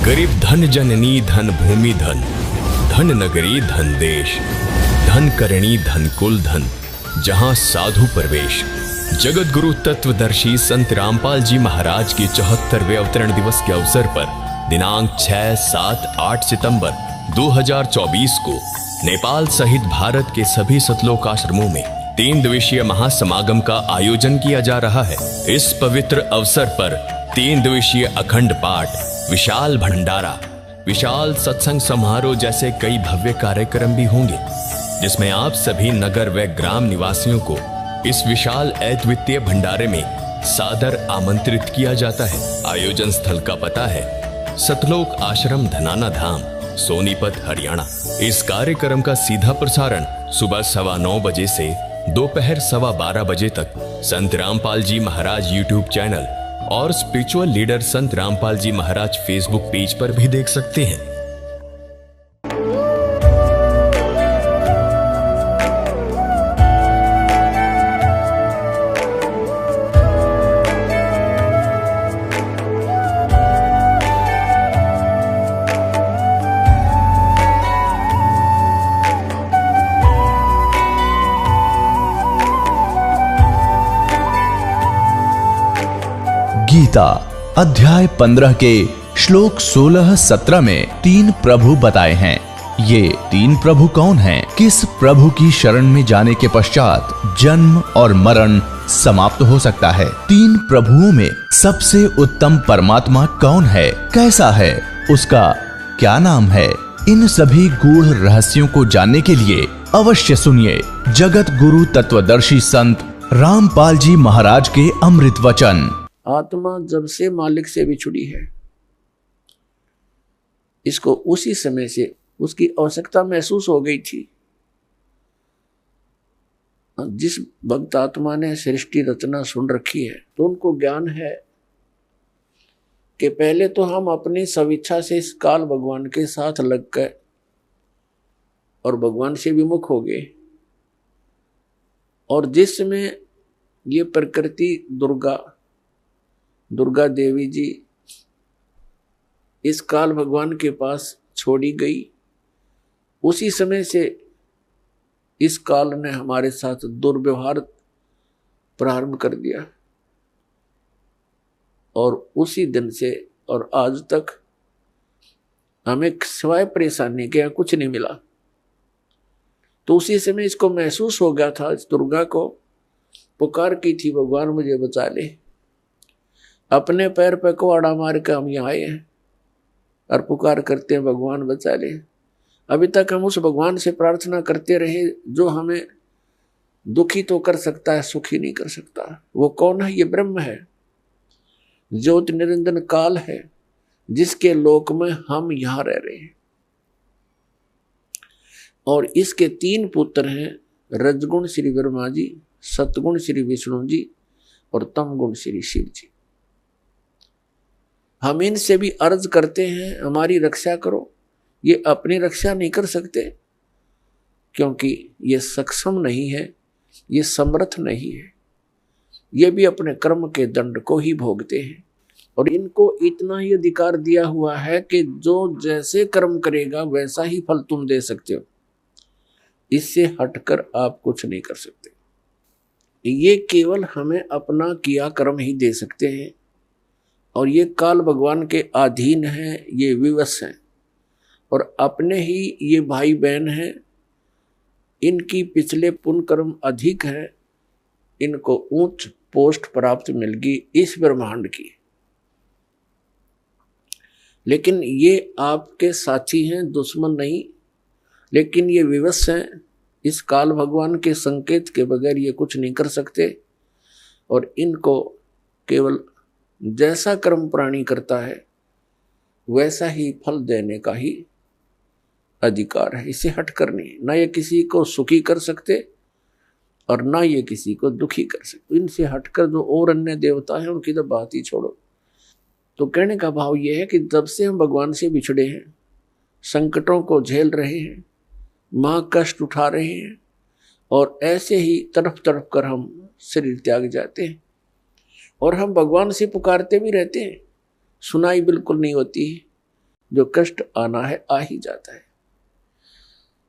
गरीब धन जननी धन भूमि धन, धन नगरी धन देश, धन करणी धन कुल धन, जहां साधु प्रवेश। जगत गुरु तत्वदर्शी संत रामपाल जी महाराज के 74वें अवतरण दिवस के अवसर पर दिनांक 6, 7, 8 सितंबर 2024 को नेपाल सहित भारत के सभी सतलोक आश्रमों में 3 दिवसीय महासमागम का आयोजन किया जा रहा है। इस पवित्र अवसर पर 3 दिवसीय अखंड पाठ, विशाल भंडारा, विशाल सत्संग समारोह जैसे कई भव्य कार्यक्रम भी होंगे, जिसमें आप सभी नगर व ग्राम निवासियों को इस विशाल अद्वितीय भंडारे में सादर आमंत्रित किया जाता है। आयोजन स्थल का पता है सतलोक आश्रम धनाना धाम, सोनीपत, हरियाणा। इस कार्यक्रम का सीधा प्रसारण सुबह 9:15 बजे से दोपहर 12:15 बजे तक संत रामपाल जी महाराज यूट्यूब चैनल और स्पिरिचुअल लीडर संत रामपाल जी महाराज फेसबुक पेज पर भी देख सकते हैं। गीता अध्याय 15 के श्लोक 16-17 में 3 प्रभु बताए हैं। ये 3 प्रभु कौन हैं? किस प्रभु की शरण में जाने के पश्चात जन्म और मरण समाप्त हो सकता है? 3 प्रभुओं में सबसे उत्तम परमात्मा कौन है? कैसा है? उसका क्या नाम है? इन सभी गूढ़ रहस्यों को जानने के लिए अवश्य सुनिए जगत गुरु तत्वदर्शी संत रामपाल जी महाराज के अमृत वचन। आत्मा जब से मालिक से बिछुड़ी है, इसको उसी समय से उसकी आवश्यकता महसूस हो गई थी। जिस भक्त आत्मा ने सृष्टि रचना सुन रखी है, तो उनको ज्ञान है कि पहले तो हम अपनी स्वेच्छा से इस काल भगवान के साथ लग गए और भगवान से विमुख हो गए। और जिसमें ये प्रकृति दुर्गा देवी जी इस काल भगवान के पास छोड़ी गई, उसी समय से इस काल ने हमारे साथ दुर्व्यवहार प्रारंभ कर दिया और उसी दिन से और आज तक हमें सिवाय परेशानी के कुछ नहीं मिला। तो उसी समय इसको महसूस हो गया था, इस दुर्गा को पुकार की थी, भगवान मुझे बचा ले। अपने पैर पे कुआड़ा मार के हम यहाँ आए हैं और पुकार करते हैं भगवान बचा ले। अभी तक हम उस भगवान से प्रार्थना करते रहे जो हमें दुखी तो कर सकता है, सुखी नहीं कर सकता। वो कौन है? ये ब्रह्म है, ज्योति निरंजन काल है, जिसके लोक में हम यहाँ रह रहे हैं। और इसके 3 पुत्र हैं, रजगुण श्री ब्रह्मा जी, सतगुण श्री विष्णु जी और तमगुण श्री शिव जी। हम इनसे भी अर्ज करते हैं हमारी रक्षा करो। ये अपनी रक्षा नहीं कर सकते क्योंकि ये सक्षम नहीं है, ये समर्थ नहीं है। ये भी अपने कर्म के दंड को ही भोगते हैं और इनको इतना ही अधिकार दिया हुआ है कि जो जैसे कर्म करेगा वैसा ही फल तुम दे सकते हो, इससे हटकर आप कुछ नहीं कर सकते। ये केवल हमें अपना किया कर्म ही दे सकते हैं और ये काल भगवान के अधीन हैं, ये विवश हैं और अपने ही ये भाई बहन हैं। इनकी पिछले पुण्य कर्म अधिक है, इनको उच्च पोस्ट प्राप्त मिल गई इस ब्रह्मांड की। लेकिन ये आपके साथी हैं, दुश्मन नहीं। लेकिन ये विवश हैं, इस काल भगवान के संकेत के बगैर ये कुछ नहीं कर सकते और इनको केवल जैसा कर्म प्राणी करता है वैसा ही फल देने का ही अधिकार है, इसे हटकर नहीं। ना ये किसी को सुखी कर सकते और ना ये किसी को दुखी कर सकते। इनसे हटकर जो और अन्य देवता हैं उनकी तो बात ही छोड़ो। तो कहने का भाव ये है कि जब से हम भगवान से बिछड़े हैं, संकटों को झेल रहे हैं, माँ कष्ट उठा रहे हैं और ऐसे ही तड़प तड़प कर हम शरीर त्याग जाते हैं और हम भगवान से पुकारते भी रहते हैं, सुनाई बिल्कुल नहीं होती है। जो कष्ट आना है आ ही जाता है।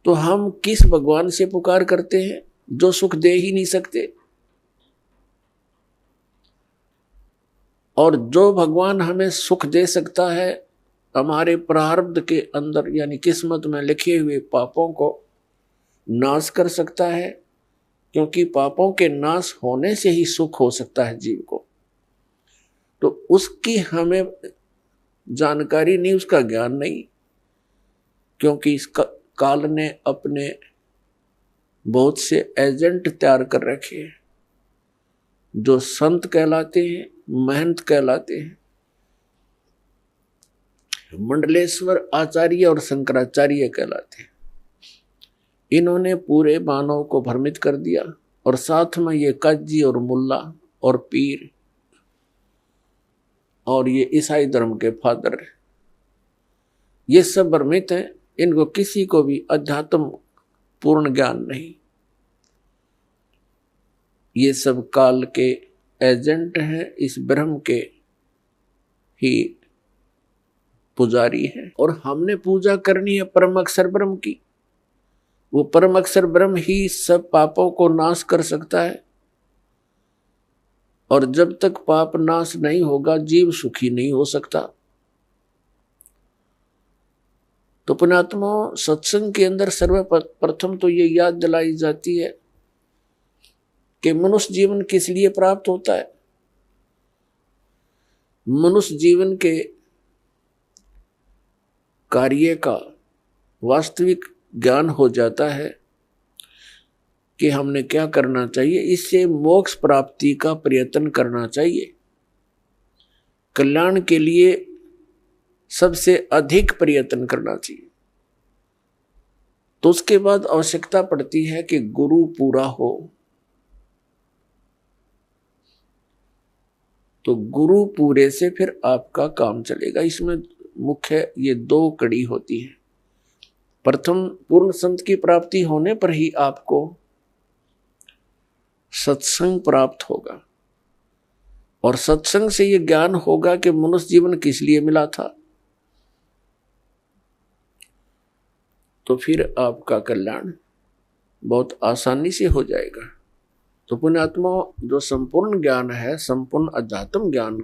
तो हम किस भगवान से पुकार करते हैं जो सुख दे ही नहीं सकते, और जो भगवान हमें सुख दे सकता है हमारे प्रारब्ध के अंदर यानी किस्मत में लिखे हुए पापों को नाश कर सकता है, क्योंकि पापों के नाश होने से ही सुख हो सकता है जीव को। तो उसकी हमें जानकारी नहीं, उसका ज्ञान नहीं, क्योंकि इसका काल ने अपने बहुत से एजेंट तैयार कर रखे हैं जो संत कहलाते हैं, महंत कहलाते हैं। मंडलेश्वर आचार्य और शंकराचार्य कहलाते हैं। इन्होंने पूरे मानव को भ्रमित कर दिया, और साथ में ये काजी और मुल्ला और पीर और ये ईसाई धर्म के फादर, ये सब भ्रमित हैं। इनको किसी को भी अध्यात्म पूर्ण ज्ञान नहीं। ये सब काल के एजेंट हैं, इस ब्रह्म के ही पुजारी हैं, और हमने पूजा करनी है परम अक्षर ब्रह्म की। वो परम अक्षर ब्रह्म ही सब पापों को नाश कर सकता है, और जब तक पाप नाश नहीं होगा जीव सुखी नहीं हो सकता। तो पुण्यात्मा, सत्संग के अंदर सर्वप्रथम तो ये याद दिलाई जाती है कि मनुष्य जीवन किस लिए प्राप्त होता है। मनुष्य जीवन के कार्य का वास्तविक ज्ञान हो जाता है कि हमने क्या करना चाहिए, इससे मोक्ष प्राप्ति का प्रयत्न करना चाहिए। कल्याण के लिए सबसे अधिक प्रयत्न करना चाहिए। तो उसके बाद आवश्यकता पड़ती है कि गुरु पूरा हो। तो गुरु पूरे से फिर आपका काम चलेगा। इसमें मुख्य ये दो कड़ी होती है। प्रथम, पूर्ण संत की प्राप्ति होने पर ही आपको सत्संग प्राप्त होगा, और सत्संग से ये ज्ञान होगा कि मनुष्य जीवन किस लिए मिला था। तो फिर आपका कल्याण बहुत आसानी से हो जाएगा। तो पुण्यात्मा, जो संपूर्ण ज्ञान है, संपूर्ण अध्यात्म ज्ञान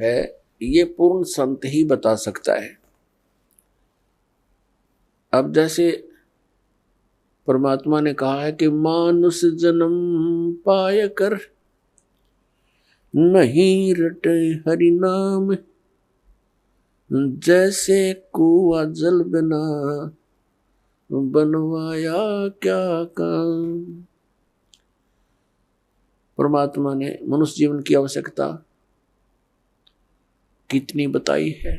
है, ये पूर्ण संत ही बता सकता है। अब जैसे परमात्मा ने कहा है कि मानुष जन्म पाय कर नहीं रटे हरि नाम, जैसे कुआं जल बिना बनवाया क्या काम। परमात्मा ने मनुष्य जीवन की आवश्यकता कितनी बताई है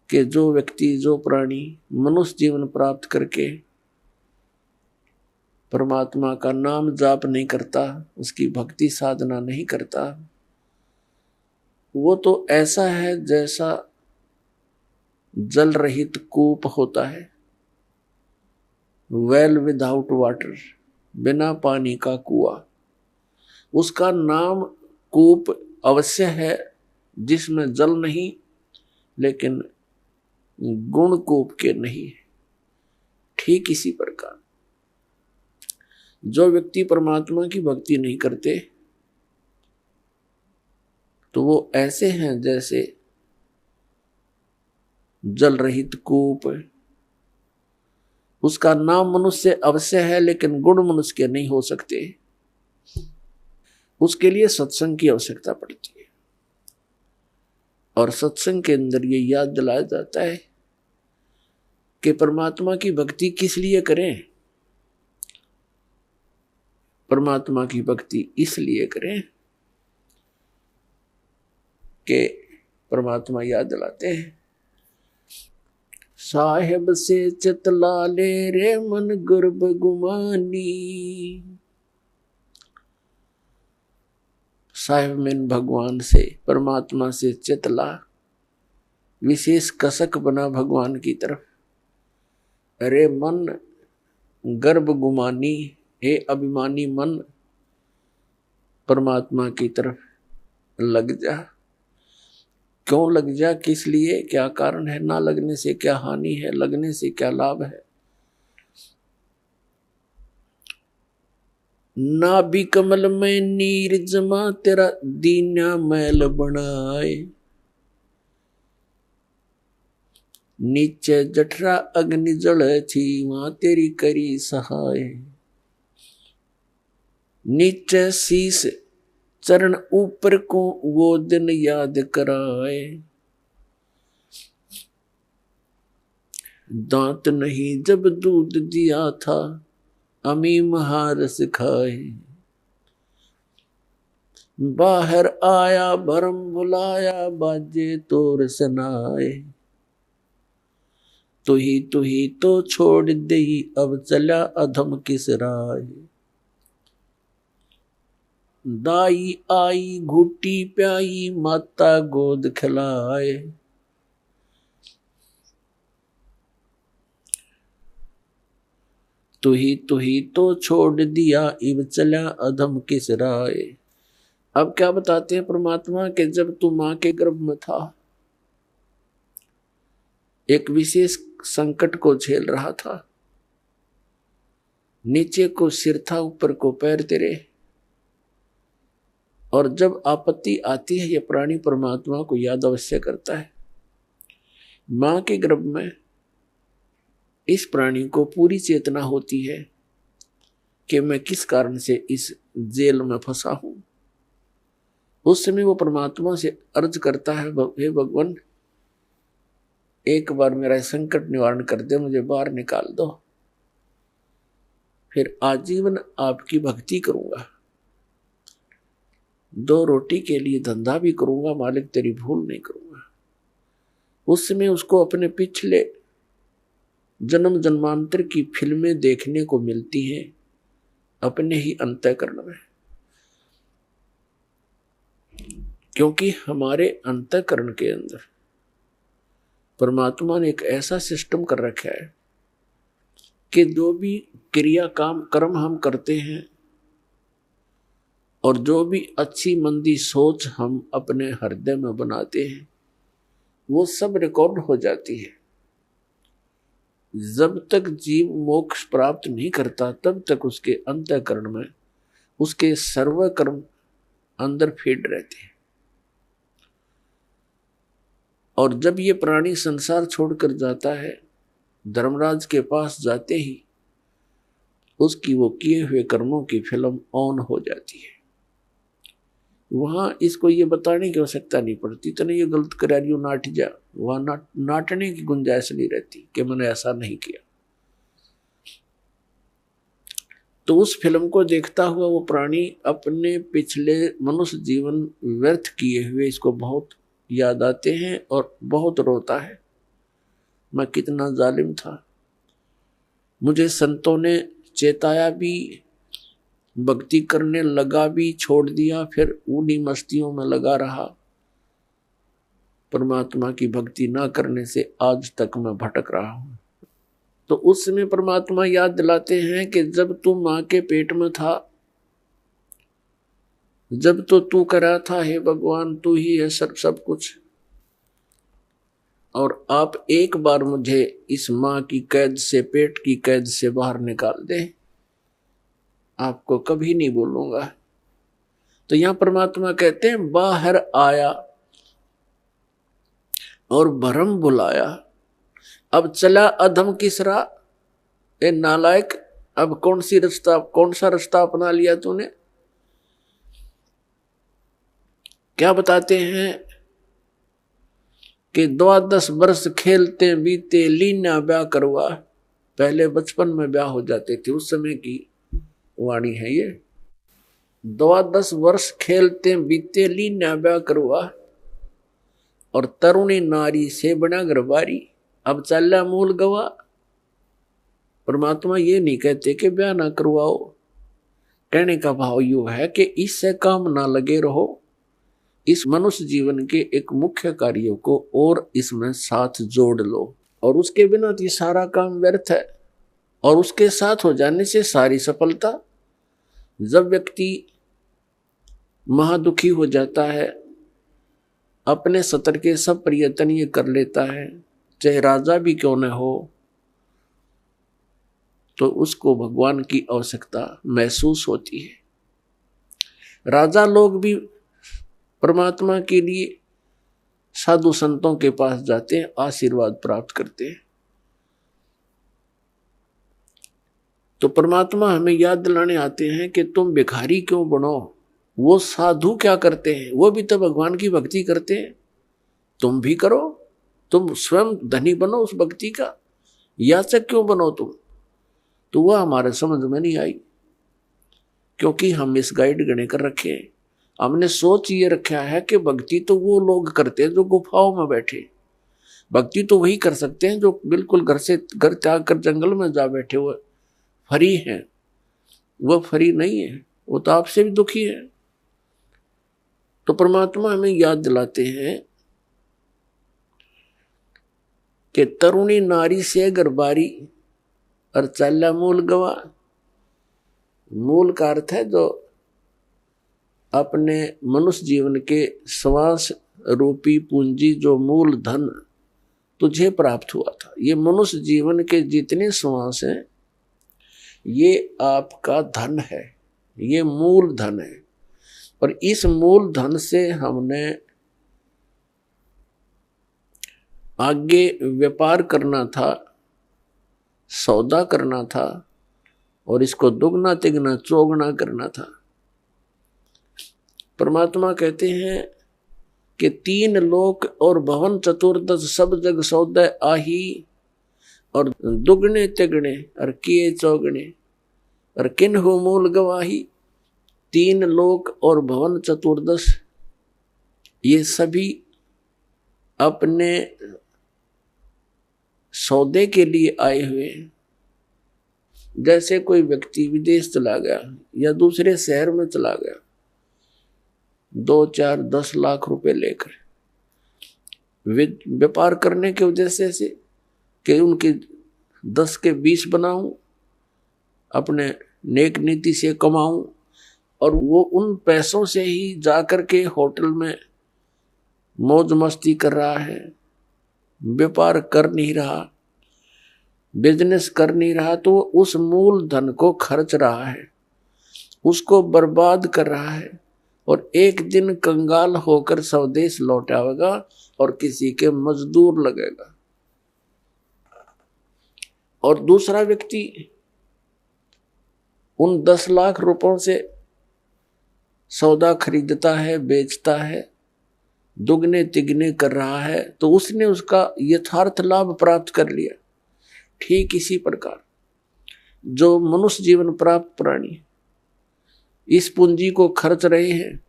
कि जो व्यक्ति, जो प्राणी मनुष्य जीवन प्राप्त करके परमात्मा का नाम जाप नहीं करता, उसकी भक्ति साधना नहीं करता, वो तो ऐसा है जैसा जल रहित कूप होता है, वेल विदाउट वाटर, बिना पानी का कुआं। उसका नाम कूप अवश्य है जिसमें जल नहीं, लेकिन गुण कूप के नहीं। ठीक इसी प्रकार जो व्यक्ति परमात्मा की भक्ति नहीं करते, तो वो ऐसे हैं जैसे जल रहित कूप। उसका नाम मनुष्य अवश्य है, लेकिन गुण मनुष्य के नहीं हो सकते। उसके लिए सत्संग की आवश्यकता पड़ती है, और सत्संग के अंदर ये याद दिलाया जाता है कि परमात्मा की भक्ति किस लिए करें। परमात्मा की भक्ति इसलिए करें कि परमात्मा याद दिलाते हैं, साहेब से चितला ले रे मन गर्भ गुमानी। साहेब में भगवान से, परमात्मा से चितला, विशेष कसक बना भगवान की तरफ। अरे मन गर्भ गुमानी, हे अभिमानी मन, परमात्मा की तरफ लग जा। क्यों लग जा, किस लिए, क्या कारण है, ना लगने से क्या हानि है, लगने से क्या लाभ है। नाभि कमल में नीर जमा तेरा दीना मैल बनाए, नीचे जठरा अग्नि जल छीवा तेरी करी सहाय, नीचे शीस चरण ऊपर को वो दिन याद कराए, दांत नहीं जब दूध दिया था अमी महारस खाए, बाहर आया भरम बुलाया बाजे तोर सनाए, तू ही तो छोड़ दे अब चला अधम किस राय, दाई आई घुटी प्याई माता गोद खिलाए, तू ही तो छोड़ दिया इब चला अधम किस राय। अब क्या बताते हैं परमात्मा के जब तू मां के गर्भ में था, एक विशेष संकट को झेल रहा था, नीचे को सिर था ऊपर को पैर तेरे, और जब आपत्ति आती है यह प्राणी परमात्मा को याद अवश्य करता है। मां के गर्भ में इस प्राणी को पूरी चेतना होती है कि मैं किस कारण से इस जेल में फंसा हूं। उस समय वो परमात्मा से अर्ज करता है, हे भगवान एक बार मेरा संकट निवारण कर दे, मुझे बाहर निकाल दो, फिर आजीवन आपकी भक्ति करूंगा, 2 रोटी के लिए धंधा भी करूंगा, मालिक तेरी भूल नहीं करूंगा। उस समय उसको अपने पिछले जन्म जन्मांतर की फिल्में देखने को मिलती हैं अपने ही अंतःकरण में, क्योंकि हमारे अंतःकरण के अंदर परमात्मा ने एक ऐसा सिस्टम कर रखा है कि जो भी क्रिया काम कर्म हम करते हैं और जो भी अच्छी मंदी सोच हम अपने हृदय में बनाते हैं वो सब रिकॉर्ड हो जाती है। जब तक जीव मोक्ष प्राप्त नहीं करता तब तक उसके अंतःकरण में उसके सर्व कर्म अंदर फीड रहते हैं, और जब ये प्राणी संसार छोड़कर जाता है धर्मराज के पास जाते ही उसकी वो किए हुए कर्मों की फिल्म ऑन हो जाती है। वहां इसको ये बताने की आवश्यकता नहीं पड़ती, तो ये गलत करा रही हो नाट जा, वहां नाटने की गुंजाइश नहीं रहती कि मैंने ऐसा नहीं किया। तो उस फिल्म को देखता हुआ वो प्राणी अपने पिछले मनुष्य जीवन व्यर्थ किए हुए इसको बहुत याद आते हैं और बहुत रोता है, मैं कितना जालिम था, मुझे संतों ने चेताया भी, भक्ति करने लगा भी, छोड़ दिया, फिर उन्हीं मस्तियों में लगा रहा, परमात्मा की भक्ति ना करने से आज तक मैं भटक रहा हूं। तो उस समय परमात्मा याद दिलाते हैं कि जब तू मां के पेट में था, जब तो तू करा था, हे भगवान तू ही है सब कुछ, और आप एक बार मुझे इस मां की कैद से, पेट की कैद से बाहर निकाल दे, आपको कभी नहीं बोलूंगा। तो यहां परमात्मा कहते हैं बाहर आया और भरम बुलाया, अब चला अधम किस राह, ए नालायक अब कौन सा रास्ता अपना लिया तूने। क्या बताते हैं कि 12 वर्ष खेलते बीते लीना ब्याह करवा, पहले बचपन में ब्याह हो जाते थे, उस समय की वाणी है ये। 12 वर्ष खेलते बीते लीना ब्याह करवा, और तरुणी नारी से बना गरबारी, अब चला मूल गवा। परमात्मा ये नहीं कहते कि ब्याह ना करवाओ, कहने का भाव यू है कि इससे काम ना लगे रहो, इस मनुष्य जीवन के एक मुख्य कार्यों को और इसमें साथ जोड़ लो, और उसके बिना तो ये सारा काम व्यर्थ है, और उसके साथ हो जाने से सारी सफलता। जब व्यक्ति महादुखी हो जाता है, अपने सतर के सब प्रयत्न ये कर लेता है, चाहे राजा भी क्यों न हो, तो उसको भगवान की आवश्यकता महसूस होती है। राजा लोग भी परमात्मा के लिए साधु संतों के पास जाते हैं, आशीर्वाद प्राप्त करते हैं। तो परमात्मा हमें याद दिलाने आते हैं कि तुम भिखारी क्यों बनो, वो साधु क्या करते हैं, वो भी तो भगवान की भक्ति करते हैं, तुम भी करो, तुम स्वयं धनी बनो उस भक्ति का, याचक क्यों बनो तुम। तो वह हमारे समझ में नहीं आई, क्योंकि हम इस गाइड गणे कर रखे हैं। हमने सोच ये रखा है कि भक्ति तो वो लोग करते हैं जो गुफाओं में बैठे, भक्ति तो वही कर सकते हैं जो बिल्कुल घर से घर त्याग कर जंगल में जा बैठे हुए फरी हैं। वह फरी नहीं है, वो तो आपसे भी दुखी है। तो परमात्मा हमें याद दिलाते हैं कि तरुणी नारी से गरबारी और चाल्या मूल गवा। मूल का अर्थ है जो अपने मनुष्य जीवन के श्वास रूपी पूंजी, जो मूल धन तुझे प्राप्त हुआ था। ये मनुष्य जीवन के जितने श्वास हैं ये आपका धन है, ये मूल धन है। और इस मूल धन से हमने आगे व्यापार करना था, सौदा करना था, और इसको दुगना तिगना चौगुना करना था। परमात्मा कहते हैं कि 3 लोक और भवन चतुर्दश सब जग सौदा आही, और दुगने तिगने और किए चौगने और किन्हु मूल गवाही। 3 लोक और भवन चतुर्दश ये सभी अपने सौदे के लिए आए हुए। जैसे कोई व्यक्ति विदेश चला गया या दूसरे शहर में चला गया 2, 4, 10 लाख रुपए लेकर व्यापार करने के उद्देश्य से कि उनके 10 के 20 बनाऊं, अपने नेक नीति से कमाऊं, और वो उन पैसों से ही जाकर के होटल में मौज मस्ती कर रहा है, व्यापार कर नहीं रहा, बिजनेस कर नहीं रहा, तो उस मूल धन को खर्च रहा है, उसको बर्बाद कर रहा है, और एक दिन कंगाल होकर स्वदेश लौट आएगा और किसी के मजदूर लगेगा। और दूसरा व्यक्ति उन 10 लाख रुपयों से सौदा खरीदता है, बेचता है, दुगने तिगने कर रहा है, तो उसने उसका यथार्थ लाभ प्राप्त कर लिया। ठीक इसी प्रकार जो मनुष्य जीवन प्राप्त प्राणी इस पूंजी को खर्च रहे हैं,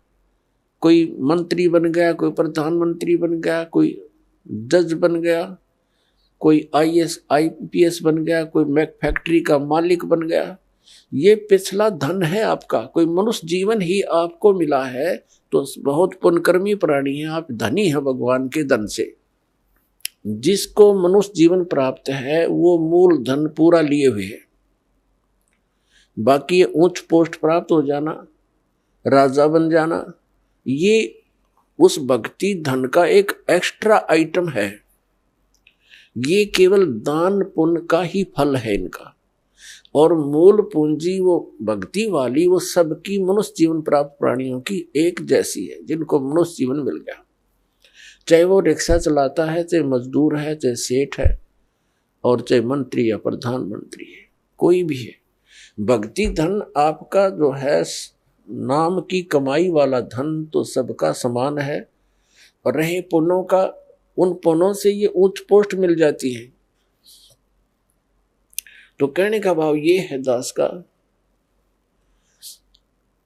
कोई मंत्री बन गया, कोई प्रधानमंत्री बन गया, कोई जज बन गया, कोई IAS IPS बन गया, कोई फैक्ट्री का मालिक बन गया, ये पिछला धन है आपका। कोई मनुष्य जीवन ही आपको मिला है तो बहुत पुण्यकर्मी प्राणी है, आप धनी है भगवान के धन से। जिसको मनुष्य जीवन प्राप्त है वो मूल धन पूरा लिए हुए है। बाकी उच्च पोस्ट प्राप्त हो जाना, राजा बन जाना, ये उस भक्ति धन का एक एक्स्ट्रा आइटम है। ये केवल दान पुण्य का ही फल है इनका। और मूल पूंजी वो भक्ति वाली वो सबकी मनुष्य जीवन प्राप्त प्राणियों की एक जैसी है, जिनको मनुष्य जीवन मिल गया। चाहे वो रिक्शा चलाता है, चाहे मजदूर है, चाहे सेठ है, और चाहे मंत्री या प्रधानमंत्री है, कोई भी है। भक्ति धन आपका जो है नाम की कमाई वाला धन तो सबका समान है। और रहे पुण्यों का, उन पुण्यों से ये उच्च पोस्ट मिल जाती है। तो कहने का भाव ये है दास का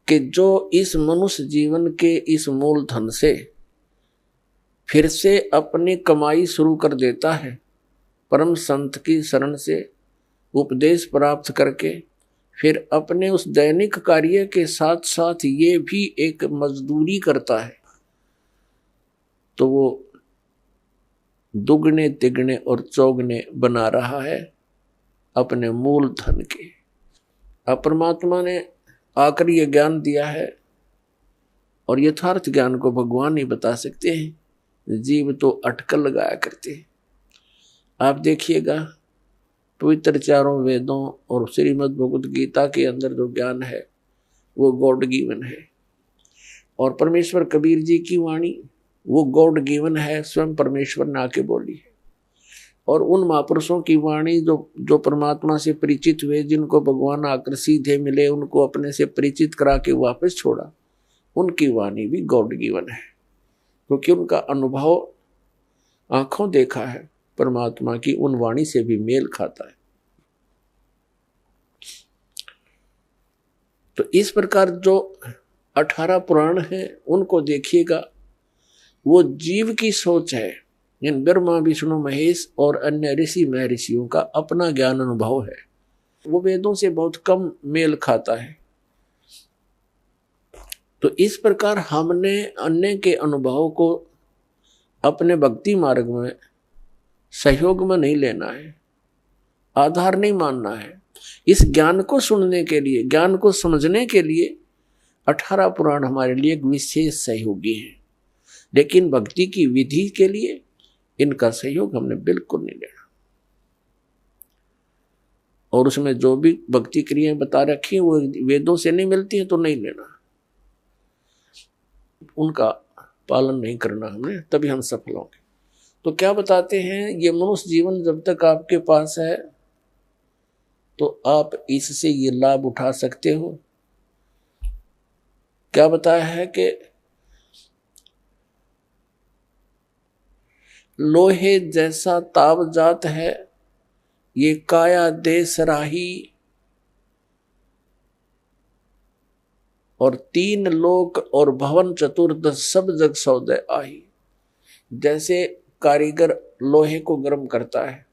कि जो इस मनुष्य जीवन के इस मूल धन से फिर से अपनी कमाई शुरू कर देता है, परम संत की शरण से उपदेश प्राप्त करके, फिर अपने उस दैनिक कार्य के साथ साथ ये भी एक मजदूरी करता है, तो वो दुगने तिगने और चौगने बना रहा है अपने मूल धन के। अब परमात्मा ने आकर ये ज्ञान दिया है, और यथार्थ ज्ञान को भगवान ही बता सकते हैं जीव तो अटकल लगाया करते हैं। आप देखिएगा पवित्र चारों वेदों और श्रीमद् भगवत गीता के अंदर जो ज्ञान है वो गॉड गिवन है, और परमेश्वर कबीर जी की वाणी वो गॉड गिवन है, स्वयं परमेश्वर ने आके बोली है। और उन महापुरुषों की वाणी जो परमात्मा से परिचित हुए, जिनको भगवान आकर सीधे मिले, उनको अपने से परिचित करा के वापस छोड़ा, उनकी वाणी भी गॉड गिवन है, क्योंकि उनका अनुभव आंखों देखा है परमात्मा की उन वाणी से भी मेल खाता है। तो इस प्रकार जो 18 पुराण हैं उनको देखिएगा, वो जीव की सोच है। इन ब्रह्मा विष्णु महेश और अन्य ऋषि महर्षियों का अपना ज्ञान अनुभव है, वो वेदों से बहुत कम मेल खाता है। तो इस प्रकार हमने अन्य के अनुभव को अपने भक्ति मार्ग में सहयोग में नहीं लेना है, आधार नहीं मानना है। इस ज्ञान को सुनने के लिए, ज्ञान को समझने के लिए 18 पुराण हमारे लिए एक विशेष सहयोगी है, लेकिन भक्ति की विधि के लिए इनका सहयोग हमने बिल्कुल नहीं लेना। और उसमें जो भी भक्ति क्रियाएं बता रखी हैं वो वेदों से नहीं मिलती हैं तो नहीं लेना, उनका पालन नहीं करना हमने, तभी हम सफल होंगे। तो क्या बताते हैं, ये मनुष्य जीवन जब तक आपके पास है तो आप इससे ये लाभ उठा सकते हो। क्या बताया है कि लोहे जैसा ताव जात है, ये काया दे सराही, और 3 लोक और भवन चतुर्दश सब जग सौदे आही। जैसे कारीगर लोहे को गर्म करता है,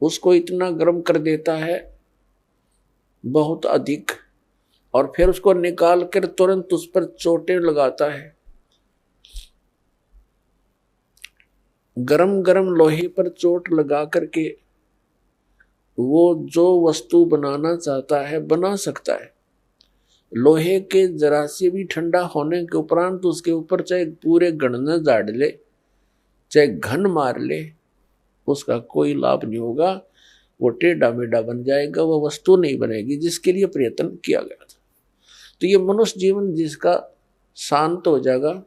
उसको इतना गर्म कर देता है बहुत अधिक, और फिर उसको निकाल कर तुरंत उस पर चोटें लगाता है। गरम गरम लोहे पर चोट लगा करके वो जो वस्तु बनाना चाहता है बना सकता है। लोहे के जरा से भी ठंडा होने के उपरांत उसके ऊपर चाहे पूरे गणने झाड़ ले, चाहे घन मार ले, उसका कोई लाभ नहीं होगा। वो टेढ़ा मेढ़ा बन जाएगा, वो वस्तु नहीं बनेगी जिसके लिए प्रयत्न किया गया था। तो ये मनुष्य जीवन जिसका शांत हो जाएगा,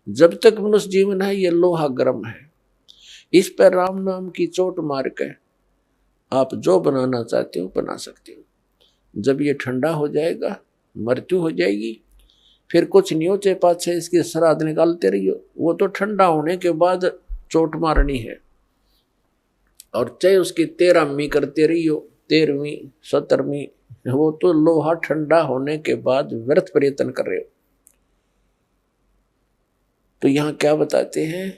जब तक मनुष्य जीवन है ये लोहा गर्म है, इस पर राम नाम की चोट मार के आप जो बनाना चाहते हो बना सकते हो। जब ये ठंडा हो जाएगा, मृत्यु हो जाएगी, फिर कुछ नहीं हो, चाहे 5-6 इसके श्राद्ध निकालते रहियो, वो तो ठंडा होने के बाद चोट मारनी है। और चाहे उसकी 13वीं करते रहियो, 13वीं 17वीं, वो तो लोहा ठंडा होने के बाद व्यर्थ प्रयत्न कर रहे हो। तो यहां क्या बताते हैं,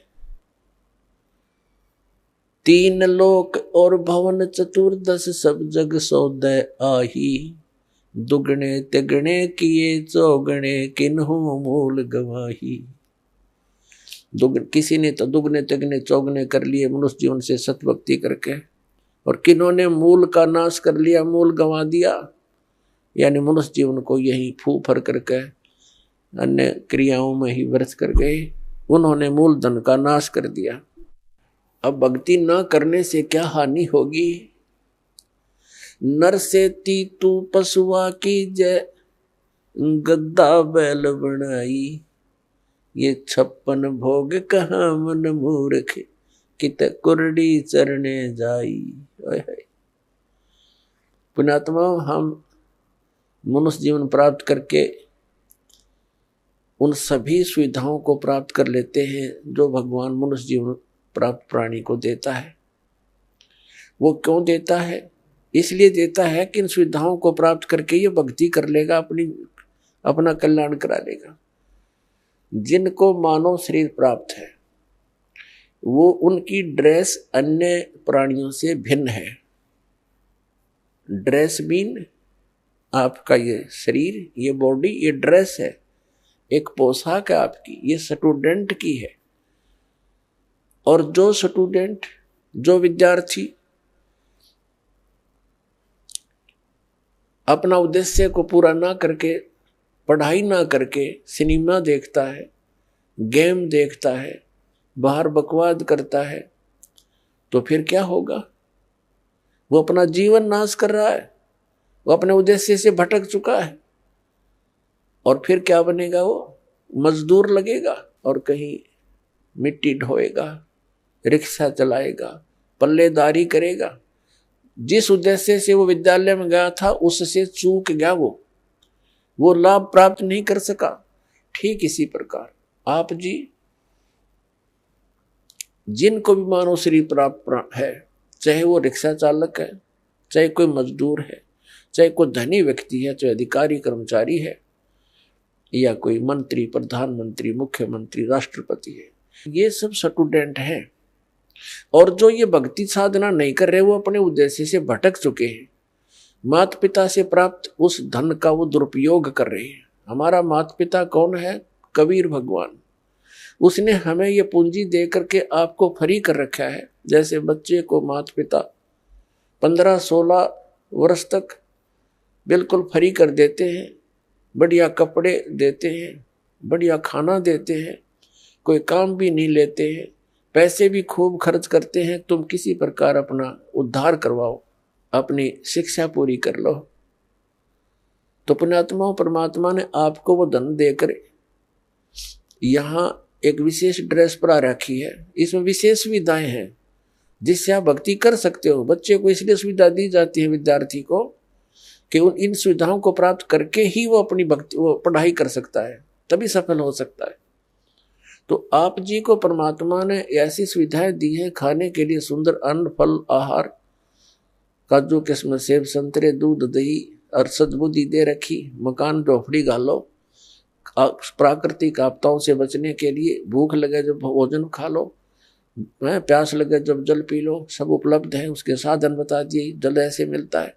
3 लोक और भवन चतुर्दश सब जग सौदे आही, दुगने तिगने किए चौगने किन्हु मूल गवाही। किसी ने तो दुगने तिगने चौगने कर लिए मनुष्य जीवन से सतभक्ति करके, और किन्होंने मूल का नाश कर लिया, मूल गंवा दिया, यानी मनुष्य जीवन को यही फू फर करके अन्य क्रियाओं में ही व्यर्थ कर गए, उन्होंने मूल धन का नाश कर दिया। अब भक्ति न करने से क्या हानि होगी। नर से तीतू पशुआ की जय, गद्दा बैल बनाई, ये 56 भोग कहाँ मन मूर्ख, कित कुरडी चरने जाई। पुण्यात्मा, हम मनुष्य जीवन प्राप्त करके उन सभी सुविधाओं को प्राप्त कर लेते हैं जो भगवान मनुष्य जीवन प्राप्त प्राणी को देता है। वो क्यों देता है? इसलिए देता है कि इन सुविधाओं को प्राप्त करके ये भक्ति कर लेगा, अपना कल्याण करा लेगा। जिनको मानव शरीर प्राप्त है वो उनकी ड्रेस अन्य प्राणियों से भिन्न है। ड्रेस मीन आपका ये शरीर, ये बॉडी, ये ड्रेस है, एक पोशाक है आपकी, ये स्टूडेंट की है। और जो स्टूडेंट, जो विद्यार्थी अपना उद्देश्य को पूरा ना करके, पढ़ाई ना करके सिनेमा देखता है, गेम देखता है, बाहर बकवाद करता है, तो फिर क्या होगा? वो अपना जीवन नाश कर रहा है, वो अपने उद्देश्य से भटक चुका है। और फिर क्या बनेगा? वो मजदूर लगेगा और कहीं मिट्टी ढोएगा, रिक्शा चलाएगा, पल्लेदारी करेगा। जिस उद्देश्य से वो विद्यालय में गया था उससे चूक गया, वो लाभ प्राप्त नहीं कर सका। ठीक इसी प्रकार आप जी जिनको भी मानव शरीर प्राप्त है, चाहे वो रिक्शा चालक है, चाहे कोई मजदूर है, चाहे कोई धनी व्यक्ति है, चाहे अधिकारी कर्मचारी है, या कोई मंत्री, प्रधानमंत्री, मुख्यमंत्री, राष्ट्रपति है, ये सब स्टूडेंट हैं। और जो ये भक्ति साधना नहीं कर रहे, वो अपने उद्देश्य से भटक चुके हैं। माता पिता से प्राप्त उस धन का वो दुरुपयोग कर रहे हैं। हमारा माता पिता कौन है? कबीर भगवान। उसने हमें ये पूंजी दे करके आपको फ्री कर रखा है। जैसे बच्चे को माता पिता 15-16 वर्ष तक बिल्कुल फ्री कर देते हैं, बढ़िया कपड़े देते हैं, बढ़िया खाना देते हैं, कोई काम भी नहीं लेते हैं, पैसे भी खूब खर्च करते हैं, तुम किसी प्रकार अपना उद्धार करवाओ, अपनी शिक्षा पूरी कर लो। तो पुण्यात्माओं, परमात्मा ने आपको वो धन देकर यहाँ एक विशेष ड्रेस पर रखी है। इसमें विशेष सुविधाएं हैं जिससे आप भक्ति कर सकते हो। बच्चे को इसलिए सुविधा दी जाती है, विद्यार्थी को, कि इन सुविधाओं को प्राप्त करके ही वो अपनी भक्ति, वो पढ़ाई कर सकता है, तभी सफल हो सकता है। तो आप जी को परमात्मा ने ऐसी सुविधाएं दी है, खाने के लिए सुंदर अन्न, फल, आहार, काजू किस्म, सेब, संतरे, दूध, दही और सद्बुद्धि दे रखी। मकान झोपड़ी घालो, प्राकृतिक आपदाओं से बचने के लिए भूख लगे जब भोजन खा लो, प्यास लगे जब जल पी लो, सब उपलब्ध है। उसके साधन बता दिए, जल ऐसे मिलता है।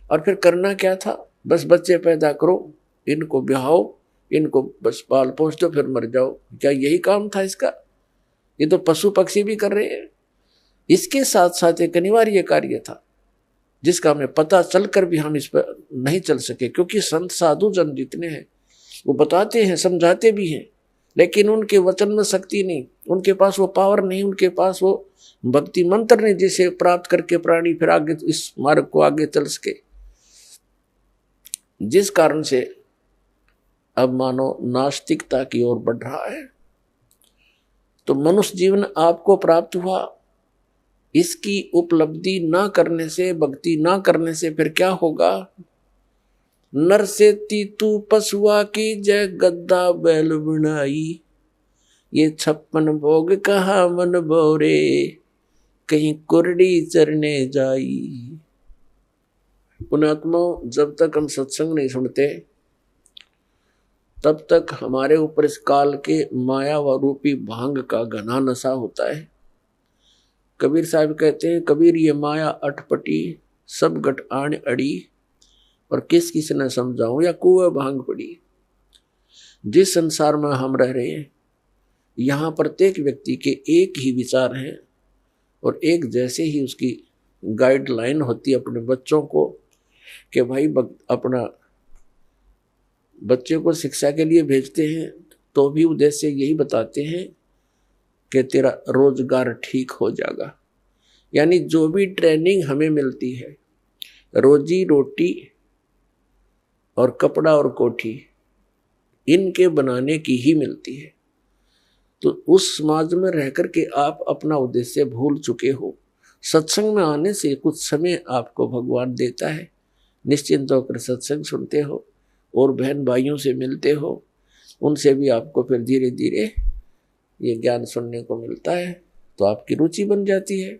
और फिर करना क्या था? बस बच्चे पैदा करो, इनको ब्याहो, इनको बस पाल पोस दो, फिर मर जाओ। क्या यही काम था इसका? ये तो पशु पक्षी भी कर रहे हैं। इसके साथ साथ एक अनिवार्य कार्य था जिसका हमें पता चलकर भी हम इस पर नहीं चल सके, क्योंकि संत साधु जन जितने हैं वो बताते हैं, समझाते भी हैं, लेकिन उनके वचन में शक्ति नहीं, उनके पास वो पावर नहीं, उनके पास वो भक्ति मंत्र नहीं जिसे प्राप्त करके प्राणी फिर आगे इस मार्ग को आगे चल सके। जिस कारण से अब मानो नास्तिकता की ओर बढ़ रहा है। तो मनुष्य जीवन आपको प्राप्त हुआ, इसकी उपलब्धि ना करने से, भक्ति ना करने से फिर क्या होगा? नर से तीतू पशुआ की जय, गद्दा बैल बनाई, ये 56 भोग कहा मन बोरे, कहीं कुरडी चरने जाई। पुण्यात्माओं, जब तक हम सत्संग नहीं सुनते तब तक हमारे ऊपर इस काल के माया व रूपी भांग का घना नशा होता है। कबीर साहब कहते हैं, कबीर ये माया अटपटी, सब गट आण अड़ी, और किस ने समझाऊं या कुएं भांग पड़ी। जिस संसार में हम रह रहे हैं, यहाँ प्रत्येक व्यक्ति के एक ही विचार हैं और एक जैसे ही उसकी गाइडलाइन होती है अपने बच्चों को, कि भाई अपना बच्चे को शिक्षा के लिए भेजते हैं तो भी उद्देश्य यही बताते हैं कि तेरा रोजगार ठीक हो जाएगा। यानी जो भी ट्रेनिंग हमें मिलती है, रोजी रोटी और कपड़ा और कोठी, इनके बनाने की ही मिलती है। तो उस समाज में रह कर के आप अपना उद्देश्य भूल चुके हो। सत्संग में आने से कुछ समय आपको भगवान देता है, निश्चिंत होकर सत्संग सुनते हो और बहन भाइयों से मिलते हो, उनसे भी आपको फिर धीरे धीरे ये ज्ञान सुनने को मिलता है, तो आपकी रुचि बन जाती है।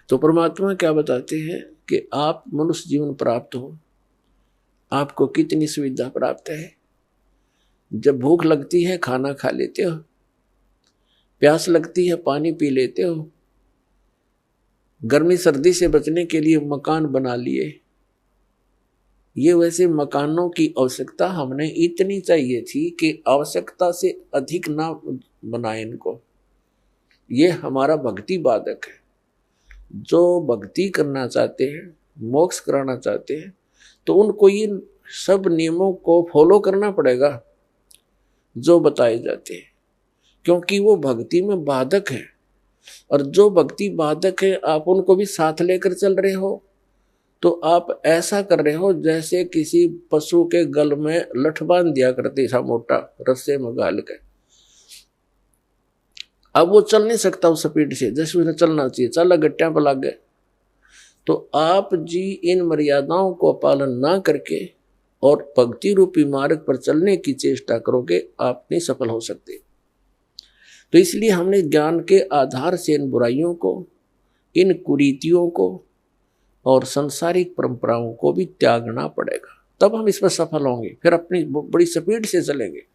तो परमात्मा क्या बताते हैं कि आप मनुष्य जीवन प्राप्त हो, आपको कितनी सुविधा प्राप्त है। जब भूख लगती है खाना खा लेते हो, प्यास लगती है पानी पी लेते हो, गर्मी सर्दी से बचने के लिए मकान बना लिए। ये वैसे मकानों की आवश्यकता हमने इतनी चाहिए थी कि आवश्यकता से अधिक ना बनाए इनको। ये हमारा भक्ति बाधक है। जो भक्ति करना चाहते हैं, मोक्ष कराना चाहते हैं, तो उनको इन सब नियमों को फॉलो करना पड़ेगा जो बताए जाते हैं। क्योंकि वो भक्ति में बाधक है। और जो भक्ति बाधक है आप उनको भी साथ लेकर चल रहे हो, तो आप ऐसा कर रहे हो जैसे किसी पशु के गल में लठ बांध दिया करते ऐसा मोटा रस्से में गाल के। अब वो चल नहीं सकता उस स्पीड से जैसे उसे चलना चाहिए, चल गट्टियां पर लग गए। तो आप जी इन मर्यादाओं को पालन ना करके और भक्ति रूपी मार्ग पर चलने की चेष्टा करोगे, आप नहीं सफल हो सकते। तो इसलिए हमने ज्ञान के आधार से इन बुराइयों को, इन कुरीतियों को और सांसारिक परंपराओं को भी त्यागना पड़ेगा, तब हम इसमें सफल होंगे। फिर अपनी बड़ी स्पीड से चलेंगे।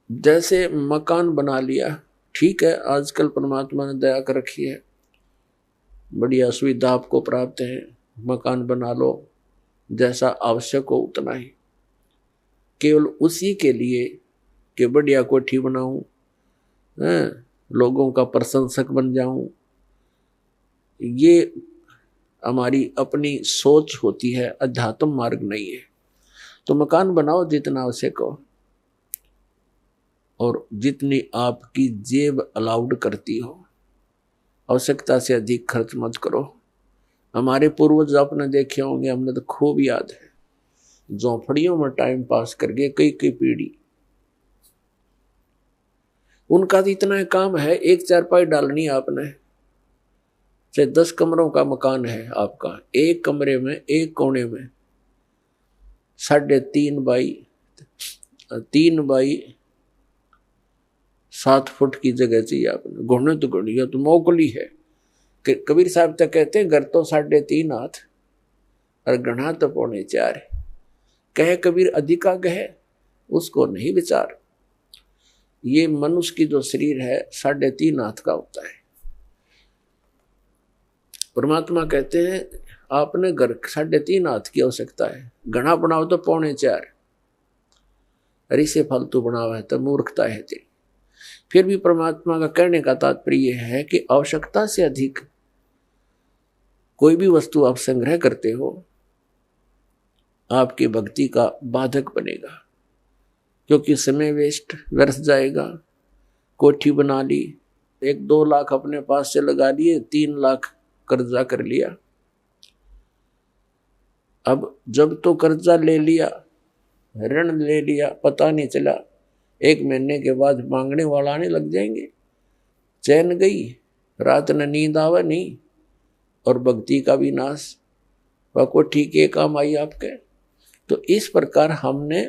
जैसे मकान बना लिया, ठीक है, आजकल परमात्मा ने दया कर रखी है, बढ़िया सुविधा आपको प्राप्त है, मकान बना लो, जैसा आवश्यक हो उतना ही, केवल उसी के लिए कि बढ़िया कोठी बनाऊं, लोगों का प्रशंसक बन जाऊं। ये हमारी अपनी सोच होती है, अध्यात्म मार्ग नहीं है। तो मकान बनाओ जितना आवश्यक हो और जितनी आपकी जेब अलाउड करती हो, आवश्यकता से अधिक खर्च मत करो। हमारे पूर्वज आपने देखे होंगे, हमने तो खूब याद है, झोंपड़ियों में टाइम पास करके कई कई पीढ़ी। उनका तो इतना काम है, एक चारपाई डालनी आपने, चाहे 10 कमरों का मकान है आपका, एक कमरे में एक कोने में 3.5 बाई 7 फुट की जगह चाहिए आपने। घुटने तो घुड़िया तो मोकली है। कबीर साहब तक कहते हैं घर तो 3.5 हाथ और गढ़ा तो 4.25 है। कहे कबीर अधिका कहे उसको नहीं विचार। ये मनुष्य की जो शरीर है 3.5 हाथ का होता है। परमात्मा कहते हैं आपने घर 3.5 हाथ की आवश्यकता है, घना बनाओ तो 4.25। अरे से फालतू बनावा है तो मूर्खता है तेरी। फिर भी परमात्मा का कहने का तात्पर्य है कि आवश्यकता से अधिक कोई भी वस्तु आप संग्रह करते हो, आपकी भक्ति का बाधक बनेगा, क्योंकि समय वेस्ट व्यर्थ जाएगा। कोठी बना ली, 1-2 लाख अपने पास से लगा लिए, 3 लाख कर्जा कर लिया। अब जब तो कर्जा ले लिया, ऋण ले लिया, पता नहीं चला, 1 महीने के बाद मांगने वाला आने लग जाएंगे। चैन गई, रात न नींद आवे नहीं, और भक्ति का भी नाश। वह को ठीक है काम आई आपके। तो इस प्रकार हमने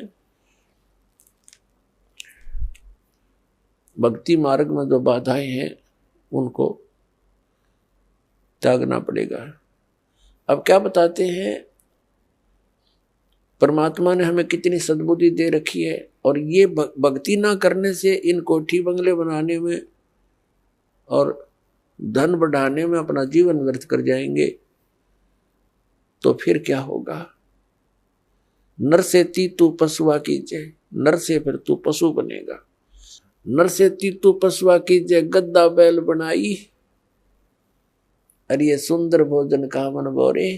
भक्ति मार्ग में जो बाधाएं हैं उनको त्यागना पड़ेगा। अब क्या बताते हैं, परमात्मा ने हमें कितनी सद्बुद्धि दे रखी है, और ये भक्ति ना करने से इन कोठी बंगले बनाने में और धन बढ़ाने में अपना जीवन व्यर्थ कर जाएंगे, तो फिर क्या होगा। नर से तू पशुआ कीजिए, नर से फिर तू पशु बनेगा। नर से तू पशुआ कीजिए, गद्दा बैल बनाई, अरे ये सुंदर भोजन का मन बोरे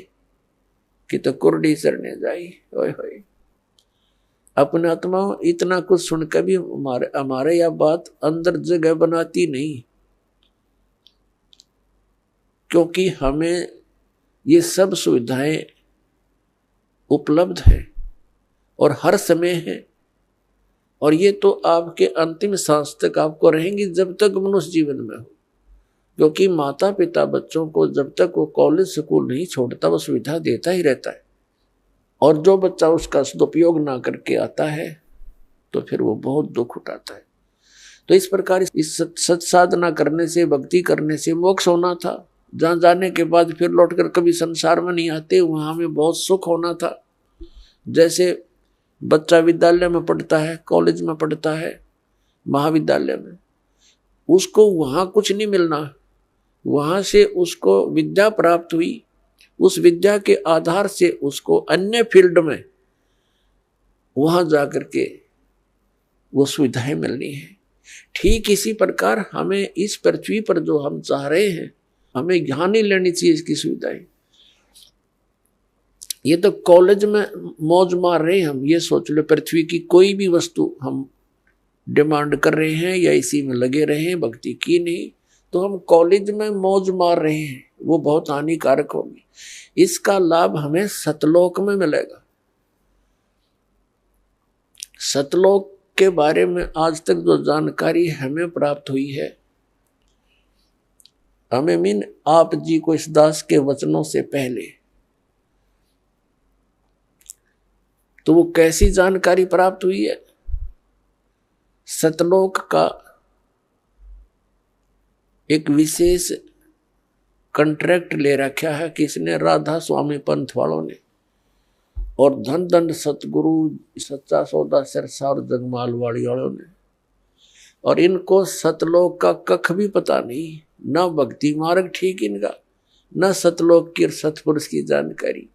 कि तो कुर्डी चरने जाई। ओए होए, अपने आत्मा इतना कुछ सुनकर भी हमारे यह बात अंदर जगह बनाती नहीं, क्योंकि हमें ये सब सुविधाएं उपलब्ध है और हर समय है, और ये तो आपके अंतिम सांस तक आपको रहेंगी जब तक मनुष्य जीवन में हो। क्योंकि माता पिता बच्चों को जब तक वो कॉलेज स्कूल नहीं छोड़ता वो सुविधा देता ही रहता है, और जो बच्चा उसका सदुपयोग ना करके आता है तो फिर वो बहुत दुख उठाता है। तो इस प्रकार इस सत साधना करने से, भक्ति करने से मोक्ष होना था, जहाँ जाने के बाद फिर लौटकर कभी संसार में नहीं आते, वहाँ हमें बहुत सुख होना था। जैसे बच्चा विद्यालय में पढ़ता है, कॉलेज में पढ़ता है, महाविद्यालय में, उसको वहाँ कुछ नहीं मिलना, वहाँ से उसको विद्या प्राप्त हुई, उस विद्या के आधार से उसको अन्य फील्ड में वहाँ जाकर के वो सुविधाएं मिलनी है। ठीक इसी प्रकार हमें इस पृथ्वी पर जो हम चाह रहे हैं, हमें यहाँ नहीं लेनी चाहिए इसकी सुविधाएं। ये तो कॉलेज में मौज मार रहे हैं हम, ये सोच लो पृथ्वी की कोई भी वस्तु हम डिमांड कर रहे हैं या इसी में लगे रहे हैं, भक्ति की नहीं, तो हम कॉलेज में मौज मार रहे हैं, वो बहुत हानिकारक होगी। इसका लाभ हमें सतलोक में मिलेगा। सतलोक के बारे में आज तक जो जानकारी हमें प्राप्त हुई है, हमें मीन आप जी को इस दास के वचनों से पहले, तो वो कैसी जानकारी प्राप्त हुई है? सतलोक का एक विशेष कॉन्ट्रैक्ट ले रखा है किसने? राधा स्वामी पंथ वालों ने, और धन दंड सतगुरु सच्चा सौदा सिरसा और जगमाल वाली वालों ने। और इनको सतलोक का कख भी पता नहीं, ना भक्ति मार्ग ठीक इनका, ना सतलोक की सतपुरुष की जानकारी।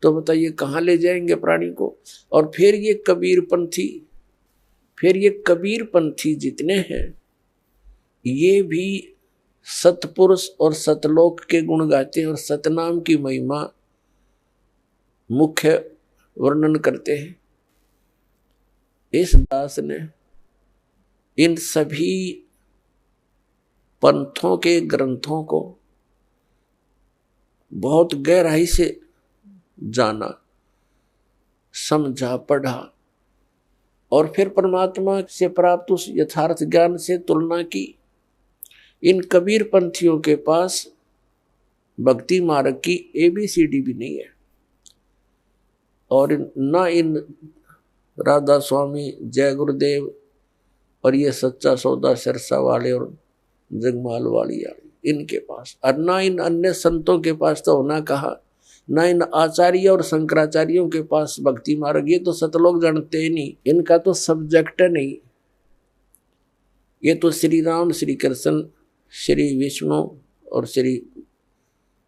तो बताइए कहाँ ले जाएंगे प्राणी को? और फिर ये कबीर पंथी जितने हैं, ये भी सतपुरुष और सतलोक के गुण गाते हैं और सतनाम की महिमा मुख्य वर्णन करते हैं। इस दास ने इन सभी पंथों के ग्रंथों को बहुत गहराई से जाना, समझा, पढ़ा और फिर परमात्मा से प्राप्त उस यथार्थ ज्ञान से तुलना की। इन कबीर पंथियों के पास भक्ति मार्ग की ABCD भी नहीं है, और न इन राधा स्वामी, जय गुरुदेव और ये सच्चा सौदा सिरसा वाले और जगमाल वाली इनके पास, और न इन अन्य संतों के पास तो होना कहा, न इन आचार्य और शंकराचार्यों के पास भक्ति मार्ग। ये तो सतलोक जानते ही नहीं, इनका तो सब्जेक्ट नहीं। ये तो श्री राम, श्री कृष्ण, श्री विष्णु और श्री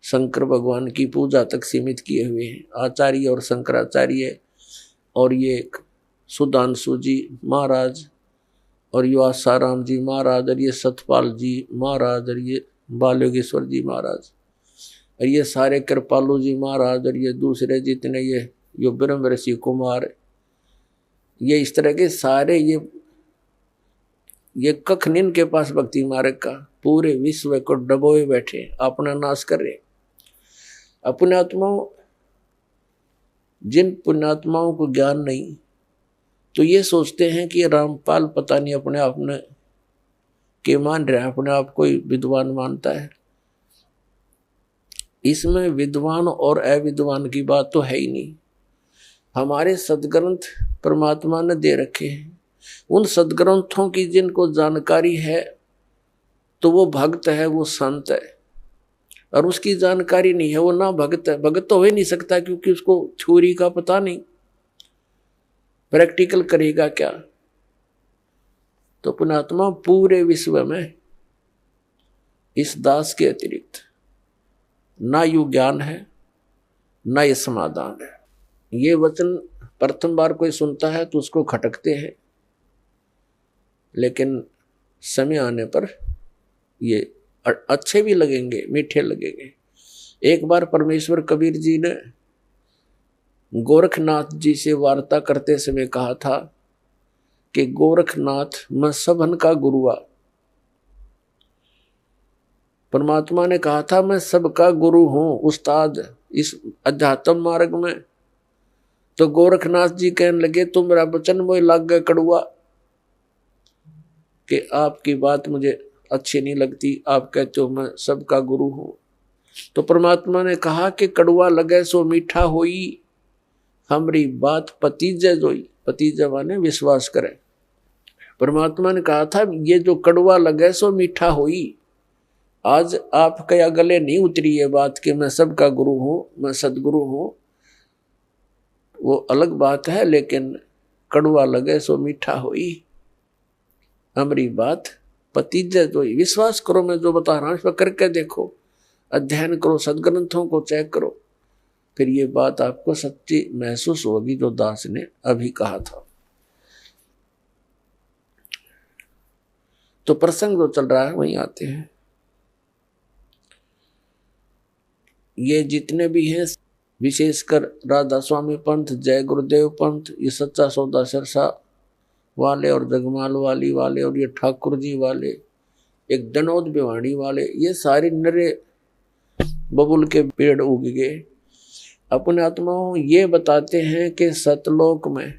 शंकर भगवान की पूजा तक सीमित किए हुए हैं, आचार्य और शंकराचार्य। और ये सुधांशु जी महाराज और ये आसाराम जी महाराज और ये सतपाल जी महाराज और ये बालयोगेश्वर जी महाराज और ये सारे कृपालु जी महाराज और ये दूसरे जितने ये ब्रह्म ऋषि कुमार, ये इस तरह के सारे ये कख निन के पास भक्ति मार्ग का, पूरे विश्व को डबोए बैठे, अपना नाश कर रहे। अपने आत्माओं, जिन पुण्यात्माओं को ज्ञान नहीं, तो ये सोचते हैं कि रामपाल पता नहीं अपने आप में के मान रहा है, अपने आप कोई विद्वान मानता है। इसमें विद्वान और अविद्वान की बात तो है ही नहीं। हमारे सदग्रंथ परमात्मा ने दे रखे हैं, उन सदग्रंथों की जिनको जानकारी है तो वो भक्त है, वो संत है, और उसकी जानकारी नहीं है वो ना भक्त है। भक्त तो हो ही नहीं सकता क्योंकि उसको थ्योरी का पता नहीं, प्रैक्टिकल करेगा क्या। तो पुण्यात्मा पूरे विश्व में इस दास के अतिरिक्त ना यू ज्ञान है, ना ये समाधान है। ये वचन प्रथम बार कोई सुनता है तो उसको खटकते हैं, लेकिन समय आने पर ये अच्छे भी लगेंगे, मीठे लगेंगे। एक बार परमेश्वर कबीर जी ने गोरखनाथ जी से वार्ता करते समय कहा था कि गोरखनाथ मैं सबन का गुरुआ। परमात्मा ने कहा था मैं सबका गुरु हूं, उस्ताद इस अध्यात्म मार्ग में। तो गोरखनाथ जी कहने लगे तुम मेरा वचन मोह लग गए कड़ुआ, कि आपकी बात मुझे अच्छी नहीं लगती, आप कहते हो मैं सबका गुरु हूं। तो परमात्मा ने कहा कि कड़ुआ लगे सो मीठा होई, हमारी बात पतीजे जोई। पतीजे माने विश्वास करें। परमात्मा ने कहा था ये जो कड़ुआ लगे सो मीठा होई। आज आप क्या गले नहीं उतरी ये बात कि मैं सबका गुरु हूं, मैं सदगुरु हूं, वो अलग बात है, लेकिन कड़ुआ लगे सो मीठा होई, हमारी बात पतीजे जोई। विश्वास करो, मैं जो बता रहा हूं इस पर करके देखो, अध्ययन करो, सदग्रंथों को चेक करो, फिर ये बात आपको सच्ची महसूस होगी जो दास ने अभी कहा था। तो प्रसंग जो चल रहा है वहीं आते हैं। ये जितने भी हैं, विशेषकर राधा स्वामी पंथ, जय गुरुदेव पंथ, ये सच्चा सौदा सिरसा वाले और जगमाल वाली वाले और ये ठाकुर जी वाले, एक दनौद भिवाड़ी वाले, ये सारे नरे बबुल के पेड़ उग गए। अपने आत्माओं ये बताते हैं कि सतलोक में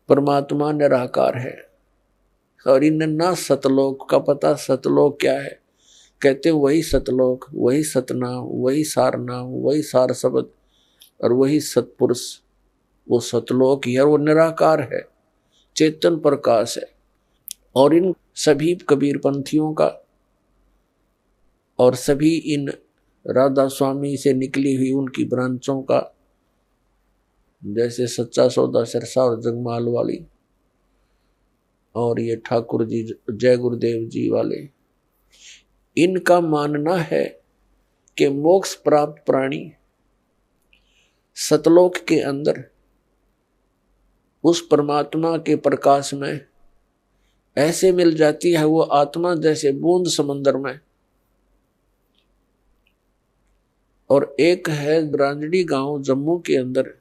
परमात्मा निराकार है, और इन्हें ना सतलोक का पता। सतलोक क्या है? कहते हैं वही सतलोक, वही सतनाम, वही सार नाम, वही सार शब्द और वही सतपुरुष, वो सतलोक ही है, वो निराकार है, चेतन प्रकाश है। और इन सभी कबीर पंथियों का और सभी इन राधा स्वामी से निकली हुई उनकी ब्रांचों का, जैसे सच्चा सौदा सिरसा और जगमाल वाली और ये ठाकुर जी जय गुरुदेव जी वाले, इनका मानना है कि मोक्ष प्राप्त प्राणी सतलोक के अंदर उस परमात्मा के प्रकाश में ऐसे मिल जाती है, वो आत्मा जैसे बूंद समंदर में। और एक है ग्रांजड़ी गांव जम्मू के अंदर,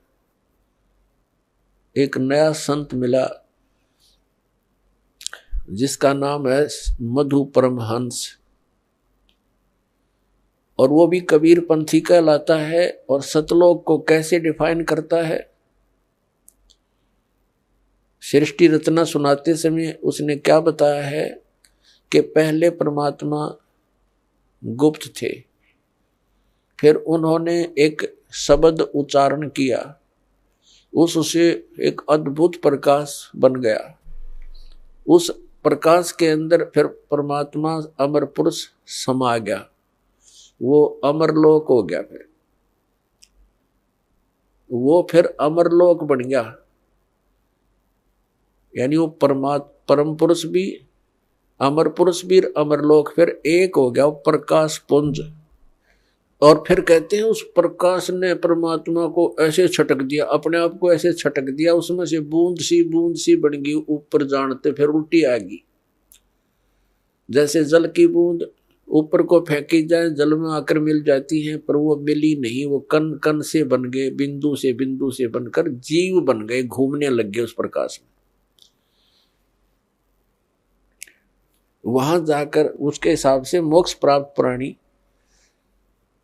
एक नया संत मिला जिसका नाम है मधु परमहंस, और वो भी कबीर पंथी कहलाता है। और सतलोक को कैसे डिफाइन करता है? सृष्टि रचना सुनाते समय उसने क्या बताया है कि पहले परमात्मा गुप्त थे, फिर उन्होंने एक शब्द उच्चारण किया, उससे एक अद्भुत प्रकाश बन गया। उस प्रकाश के अंदर फिर परमात्मा अमर पुरुष समा गया, वो अमरलोक हो गया। फिर वो फिर अमरलोक बन गया, यानी वो परम पुरुष भी, अमर पुरुष भी, अमरलोक फिर एक हो गया, वो प्रकाश पुंज। और फिर कहते हैं उस प्रकाश ने परमात्मा को ऐसे छटक दिया, अपने आप को ऐसे छटक दिया, उसमें से बूंद सी बन गई, ऊपर जानते फिर उल्टी आ गई। जैसे जल की बूंद ऊपर को फेंकी जाए, जल में आकर मिल जाती है, पर वो मिली नहीं, वो कण कण से बन गए, बिंदु से बनकर जीव बन गए, घूमने लग गए उस प्रकाश में। वहां जाकर उसके हिसाब से मोक्ष प्राप्त प्राणी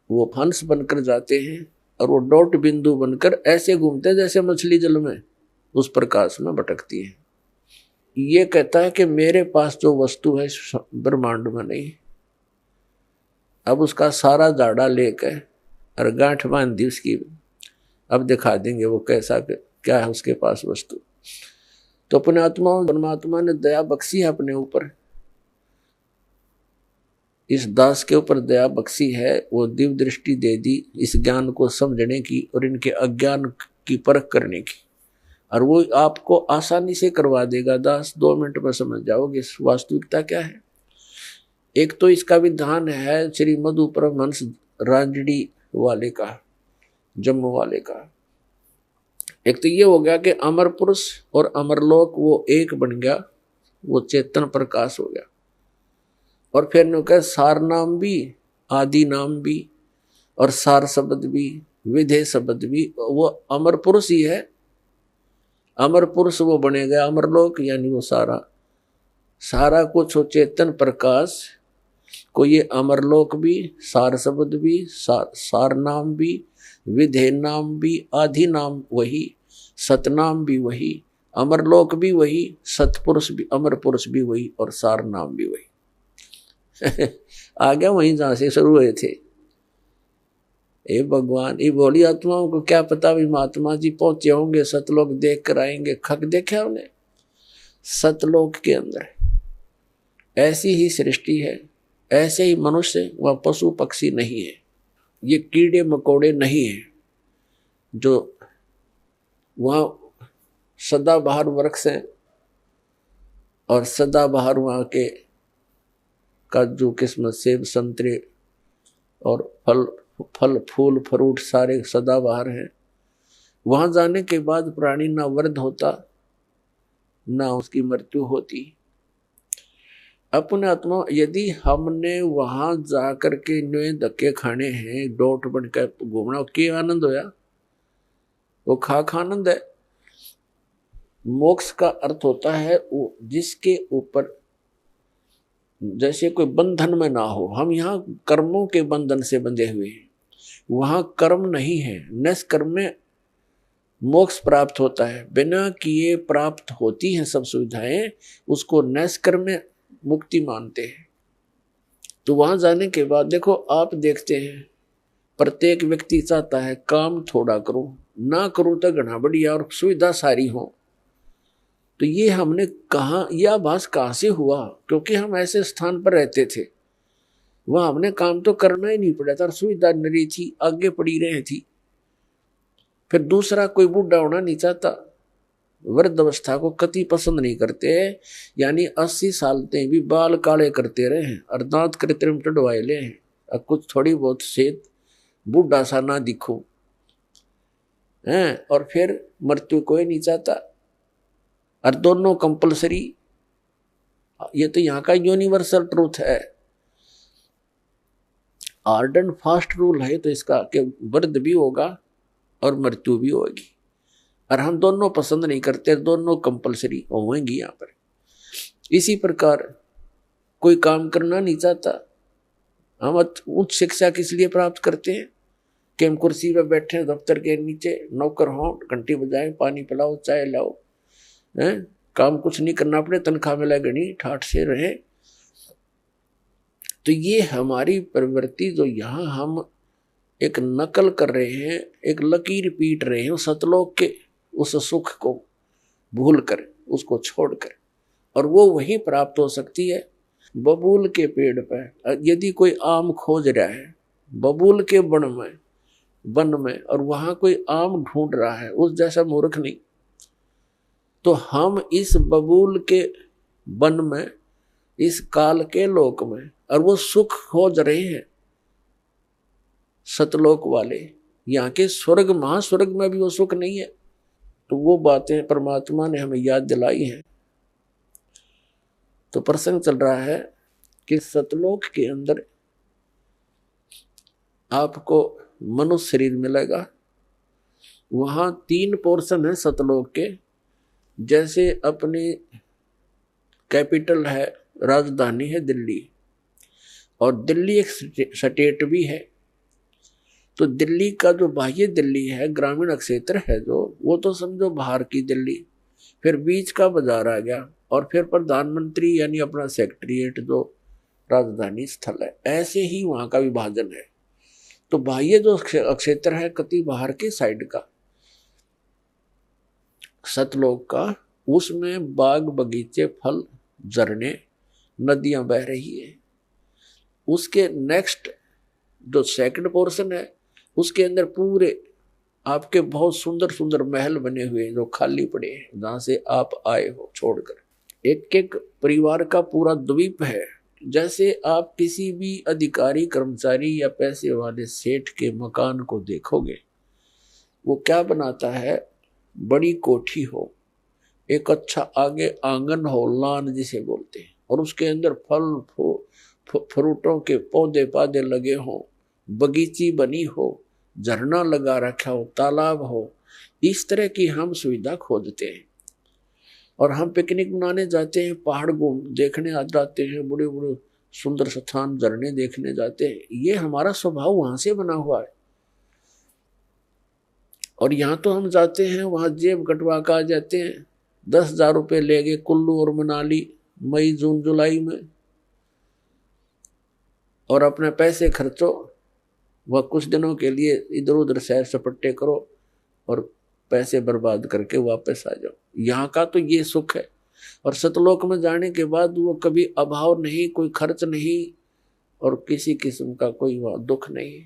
वो हंस बनकर जाते हैं, और वो डॉट बिंदु बनकर ऐसे घूमते हैं जैसे मछली जल में उस प्रकाश में भटकती है। ये कहता है कि मेरे पास जो वस्तु है ब्रह्मांड में नहीं। अब उसका सारा जाड़ा लेकर और गांठ बांध दी उसकी, अब दिखा देंगे वो कैसा क्या है उसके पास वस्तु। तो अपने आत्मा परमात्मा ने दया बख्शी है अपने ऊपर, इस दास के ऊपर दया बख्शी है, वो दिव्य दृष्टि दे दी इस ज्ञान को समझने की और इनके अज्ञान की परख करने की, और वो आपको आसानी से करवा देगा। दास 2 मिनट में समझ जाओगे वास्तविकता क्या है। एक तो इसका विधान है श्री मधु परमहंस रांजड़ी वाले का, जम्मू वाले का। एक तो ये हो गया कि अमर पुरुष और अमरलोक वो एक बन गया, वो चेतन प्रकाश हो गया। और फिर ने कहा सार नाम भी, आदि नाम भी, और सार शब्द भी, विधेय शब्द भी, वो अमर पुरुष ही है। अमर पुरुष वो बनेगा अमरलोक, यानी वो सारा कुछ हो चेतन प्रकाश को, ये अमरलोक भी, सार शब्द भी, सार नाम भी, विधेय नाम भी, आदि नाम वही, सतनाम भी वही, अमरलोक भी वही, सतपुरुष भी, अमर पुरुष भी वही, और सार नाम भी वही। आ गया वहीं जहां से शुरू हुए थे। ए भगवान, ये भोली आत्माओं को क्या पता भी महात्मा जी पहुंचे होंगे, सतलोक देख कर आएंगे। खक देखा उन्हें, सतलोक के अंदर ऐसी ही सृष्टि है, ऐसे ही मनुष्य, वह पशु पक्षी नहीं है, ये कीड़े मकोड़े नहीं है, जो वहाँ सदाबहार वृक्ष हैं और सदाबहार वहाँ के काजू किस्मत सेब संतरे और फल फूल फ्रूट सारे सदाबहार हैं। वहां जाने के बाद प्राणी ना वृद्ध होता ना उसकी मृत्यु होती। अपने आत्मा, यदि हमने वहां जाकर के नए धक्के खाने हैं, डोट बनकर घूमना, क्या आनंद होया? वो खाक आनंद है। मोक्ष का अर्थ होता है वो जिसके ऊपर जैसे कोई बंधन में ना हो। हम यहाँ कर्मों के बंधन से बंधे हुए हैं, वहां कर्म नहीं है। निष्कर्म में मोक्ष प्राप्त होता है, बिना किए प्राप्त होती हैं सब सुविधाएं, उसको निष्कर्म में मुक्ति मानते हैं। तो वहां जाने के बाद देखो, आप देखते हैं प्रत्येक व्यक्ति चाहता है काम थोड़ा करूं, ना करूं तो घना बढ़िया और सुविधा सारी हो। तो ये हमने कहा, यह आभास कहां से हुआ? क्योंकि हम ऐसे स्थान पर रहते थे, वहां हमने काम तो करना ही नहीं पड़ा था, सुविधा नरी थी, आगे पड़ी रही थी। फिर दूसरा कोई बूढ़ा होना नहीं चाहता, वृद्ध अवस्था को कति पसंद नहीं करते, यानी 80 साल तक भी बाल काले करते रहे हैं और दांत कृत्रिम टडवाए ले हैं, और कुछ थोड़ी बहुत सेहत बूढ़ा सा ना दिखो हैं। और फिर मृत्यु कोई नहीं चाहता, और दोनों कंपलसरी। ये तो यहाँ का यूनिवर्सल ट्रूथ है, हार्ड एंड फास्ट रूल है तो इसका कि वृद्ध भी होगा और मृत्यु भी होगी, और हम दोनों पसंद नहीं करते, दोनों कंपलसरी होंगी यहाँ पर। इसी प्रकार कोई काम करना नहीं चाहता, हम उच्च शिक्षा किस लिए प्राप्त करते हैं कि हम कुर्सी पर बैठे दफ्तर के नीचे, नौकर हों, घंटी बजाएं, पानी पिलाओ, चाय लाओ, हैं, काम कुछ नहीं करना पड़े, तनख्वाह मिले गणी ठाठ से रहे। तो ये हमारी प्रवृत्ति जो यहाँ हम एक नकल कर रहे हैं, एक लकीर पीट रहे हैं सतलोक के उस सुख को भूल कर, उसको छोड़कर, और वो वहीं प्राप्त हो सकती है बबूल के पेड़ पर। यदि कोई आम खोज रहा है बबूल के वन में और वहां कोई आम ढूंढ रहा है, उस जैसा मूर्ख नहीं। तो हम इस बबूल के वन में, इस काल के लोक में, और वो सुख खोज रहे हैं सतलोक वाले। यहाँ के स्वर्ग महास्वर्ग में भी वो सुख नहीं है। तो वो बातें परमात्मा ने हमें याद दिलाई हैं। तो प्रसंग चल रहा है कि सतलोक के अंदर आपको मनुष्य शरीर मिलेगा। वहां 3 पोर्शन है सतलोक के। जैसे अपनी कैपिटल है, राजधानी है दिल्ली, और दिल्ली एक स्टेट भी है। तो दिल्ली का जो बाह्य दिल्ली है, ग्रामीण क्षेत्र है जो, वो तो समझो बाहर की दिल्ली। फिर बीच का बाजार आ गया, और फिर प्रधानमंत्री यानी अपना सेक्रेटरीट जो राजधानी स्थल है। ऐसे ही वहां का विभाजन है। तो बाह्य जो क्षेत्र है कति बाहर के साइड का सतलोक का, उसमें बाग बगीचे, फल, झरने, नदियां बह रही है। उसके नेक्स्ट जो सेकंड पोर्शन है, उसके अंदर पूरे आपके बहुत सुंदर सुंदर महल बने हुए हैं जो खाली पड़े हैं, जहां से आप आए हो छोड़कर। एक एक परिवार का पूरा द्वीप है। जैसे आप किसी भी अधिकारी, कर्मचारी या पैसे वाले सेठ के मकान को देखोगे, वो क्या बनाता है, बड़ी कोठी हो, एक अच्छा आगे आंगन हो, लान जिसे बोलते हैं, और उसके अंदर फल फ्रूटों के पौधे पादे लगे हों, बगीची बनी हो, झरना लगा रखा हो, तालाब हो। इस तरह की हम सुविधा खोजते हैं। और हम पिकनिक मनाने जाते हैं, पहाड़ देखने आ जाते हैं, बड़े बड़े सुंदर स्थान, झरने देखने जाते हैं। ये हमारा स्वभाव वहां से बना हुआ है। और यहाँ तो हम जाते हैं, वहां जेब कटवा कर आ जाते हैं, 10,000 रुपये ले गए कुल्लू और मनाली मई जून जुलाई में, और अपने पैसे खर्चो, वह कुछ दिनों के लिए इधर उधर सैर सपट्टे करो और पैसे बर्बाद करके वापस आ जाओ। यहाँ का तो ये सुख है। और सतलोक में जाने के बाद वो कभी अभाव नहीं, कोई खर्च नहीं, और किसी किस्म का कोई वहाँ दुख नहीं।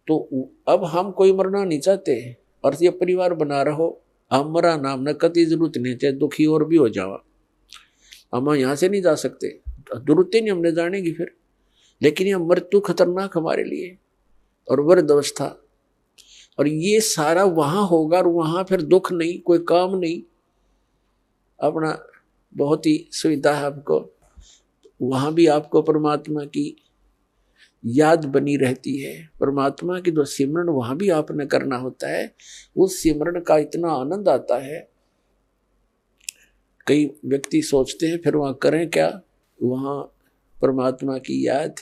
तो अब हम कोई मरना नहीं चाहते, और ये परिवार बना रहो, हम मरा नाम न कति जरूरत नहीं, चाहे दुखी और भी हो जावा, हम यहाँ से नहीं जा सकते, जरूरत ही नहीं हमने जाने की फिर। लेकिन यह मृत्यु खतरनाक हमारे लिए, और वृद्ध अवस्था, और ये सारा वहां होगा, और वहां फिर दुख नहीं, कोई काम नहीं, अपना बहुत ही सुविधा है आपको। वहां भी आपको परमात्मा की याद बनी रहती है। परमात्मा की जो सिमरन वहां भी आपने करना होता है, उस सिमरन का इतना आनंद आता है कई व्यक्ति सोचते हैं फिर वहाँ करें क्या, वहाँ परमात्मा की याद,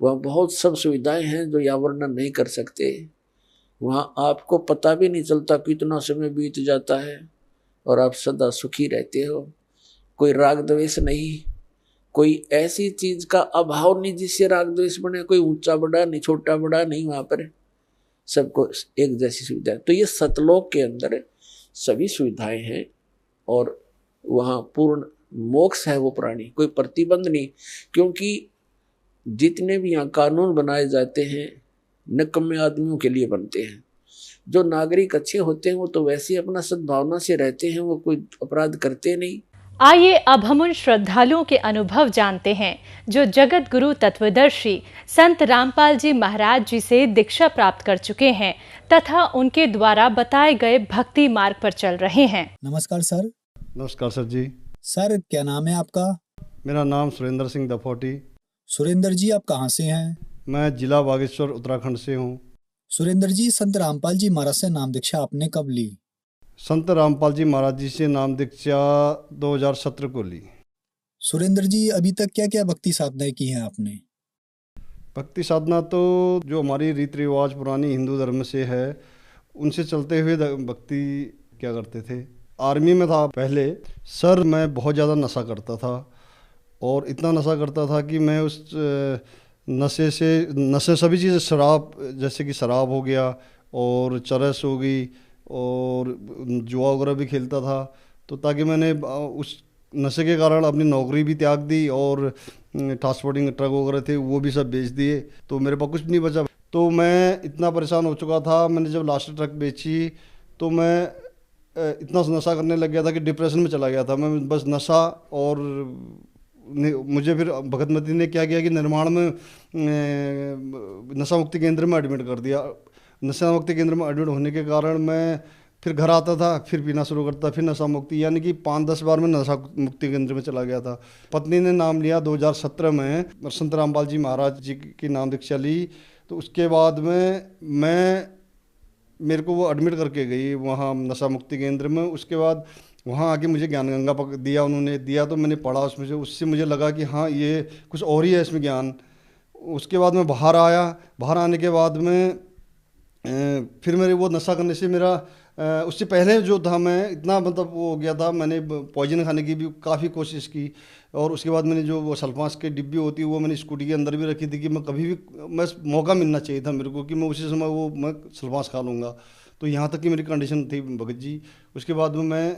वहाँ बहुत सब सुविधाएं हैं जो यहाँ वर्णन नहीं कर सकते। वहाँ आपको पता भी नहीं चलता कितना समय बीत जाता है और आप सदा सुखी रहते हो। कोई राग द्वेष नहीं, कोई ऐसी चीज का अभाव नहीं जिससे राग द्वेष बने। कोई ऊंचा बड़ा नहीं, छोटा बड़ा नहीं, वहां पर सबको एक जैसी सुविधा है। तो ये सतलोक के अंदर सभी सुविधाएं हैं और वहाँ पूर्ण मोक्ष है वो प्राणी, कोई प्रतिबंध नहीं। क्योंकि जितने भी यहाँ कानून बनाए जाते हैं निकम्मे आदमियों के लिए बनते हैं। जो नागरिक अच्छे होते हैं वो तो वैसे ही अपना सद्भावना से रहते हैं, वो कोई अपराध करते नहीं। आइए अब हम उन श्रद्धालुओं के अनुभव जानते हैं जो जगत गुरु तत्वदर्शी संत रामपाल जी महाराज जी से दीक्षा प्राप्त कर चुके हैं तथा उनके द्वारा बताए गए भक्ति मार्ग पर चल रहे हैं। नमस्कार सर। नमस्कार सर जी। सर क्या नाम है आपका? मेरा नाम सुरेंद्र सिंह दफोटी। सुरेंद्र जी आप कहाँ से हैं? मैं जिला बागेश्वर उत्तराखंड से हूँ। सुरेंद्र जी संत रामपाल जी महाराज से नाम दीक्षा आपने कब ली? संत रामपाल जी महाराज जी से नाम दीक्षा 2017 को ली। सुरेंद्र जी अभी तक क्या क्या भक्ति साधनाएं की हैं आपने? भक्ति साधना तो जो हमारी रीति रिवाज पुरानी हिंदू धर्म से है उनसे चलते हुए भक्ति क्या करते थे। आर्मी में था पहले सर, मैं बहुत ज़्यादा नशा करता था और इतना नशा करता था कि मैं उस नशे सभी चीज़ें, शराब जैसे कि शराब हो गया और चरस हो गई और जुआ वगैरह भी खेलता था। तो ताकि मैंने उस नशे के कारण अपनी नौकरी भी त्याग दी और ट्रांसपोर्टिंग ट्रक वगैरह थे वो भी सब बेच दिए, तो मेरे पास कुछ नहीं बचा। तो मैं इतना परेशान हो चुका था, मैंने जब लास्ट ट्रक बेची तो मैं इतना नशा करने लग गया था कि डिप्रेशन में चला गया था मैं। बस नशा, और मुझे फिर भगतमती ने क्या किया कि निर्माण में नशा मुक्ति केंद्र में एडमिट कर दिया। नशा मुक्ति केंद्र में एडमिट होने के कारण मैं फिर घर आता था, फिर पीना शुरू करता, फिर नशा मुक्ति, यानी कि 5-10 बार मैं नशा मुक्ति केंद्र में चला गया था। पत्नी ने नाम लिया 2017 में, संत रामपाल जी महाराज जी की नाम दीक्षा ली। तो उसके बाद में मेरे को वो एडमिट करके गई वहाँ नशा मुक्ति केंद्र में। उसके बाद वहाँ आके मुझे ज्ञान गंगा दिया, उन्होंने दिया तो मैंने पढ़ा उसमें से, उससे मुझे लगा कि हाँ ये कुछ और ही है इसमें ज्ञान। उसके बाद मैं बाहर आया, बाहर आने के बाद में फिर मेरे वो नशा करने से मेरा उससे पहले जो था मैं इतना मतलब वो हो गया था, मैंने पॉइजन खाने की भी काफ़ी कोशिश की। और उसके बाद मैंने जो वो सल्फास की डिब्बी होती है वो मैंने स्कूटी के अंदर भी रखी थी कि मैं कभी भी, मैं मौका मिलना चाहिए था मेरे को कि मैं उसी समय वो मैं सल्फास खा लूँगा। तो यहाँ तक की मेरी कंडीशन थी भगत जी। उसके बाद में मैं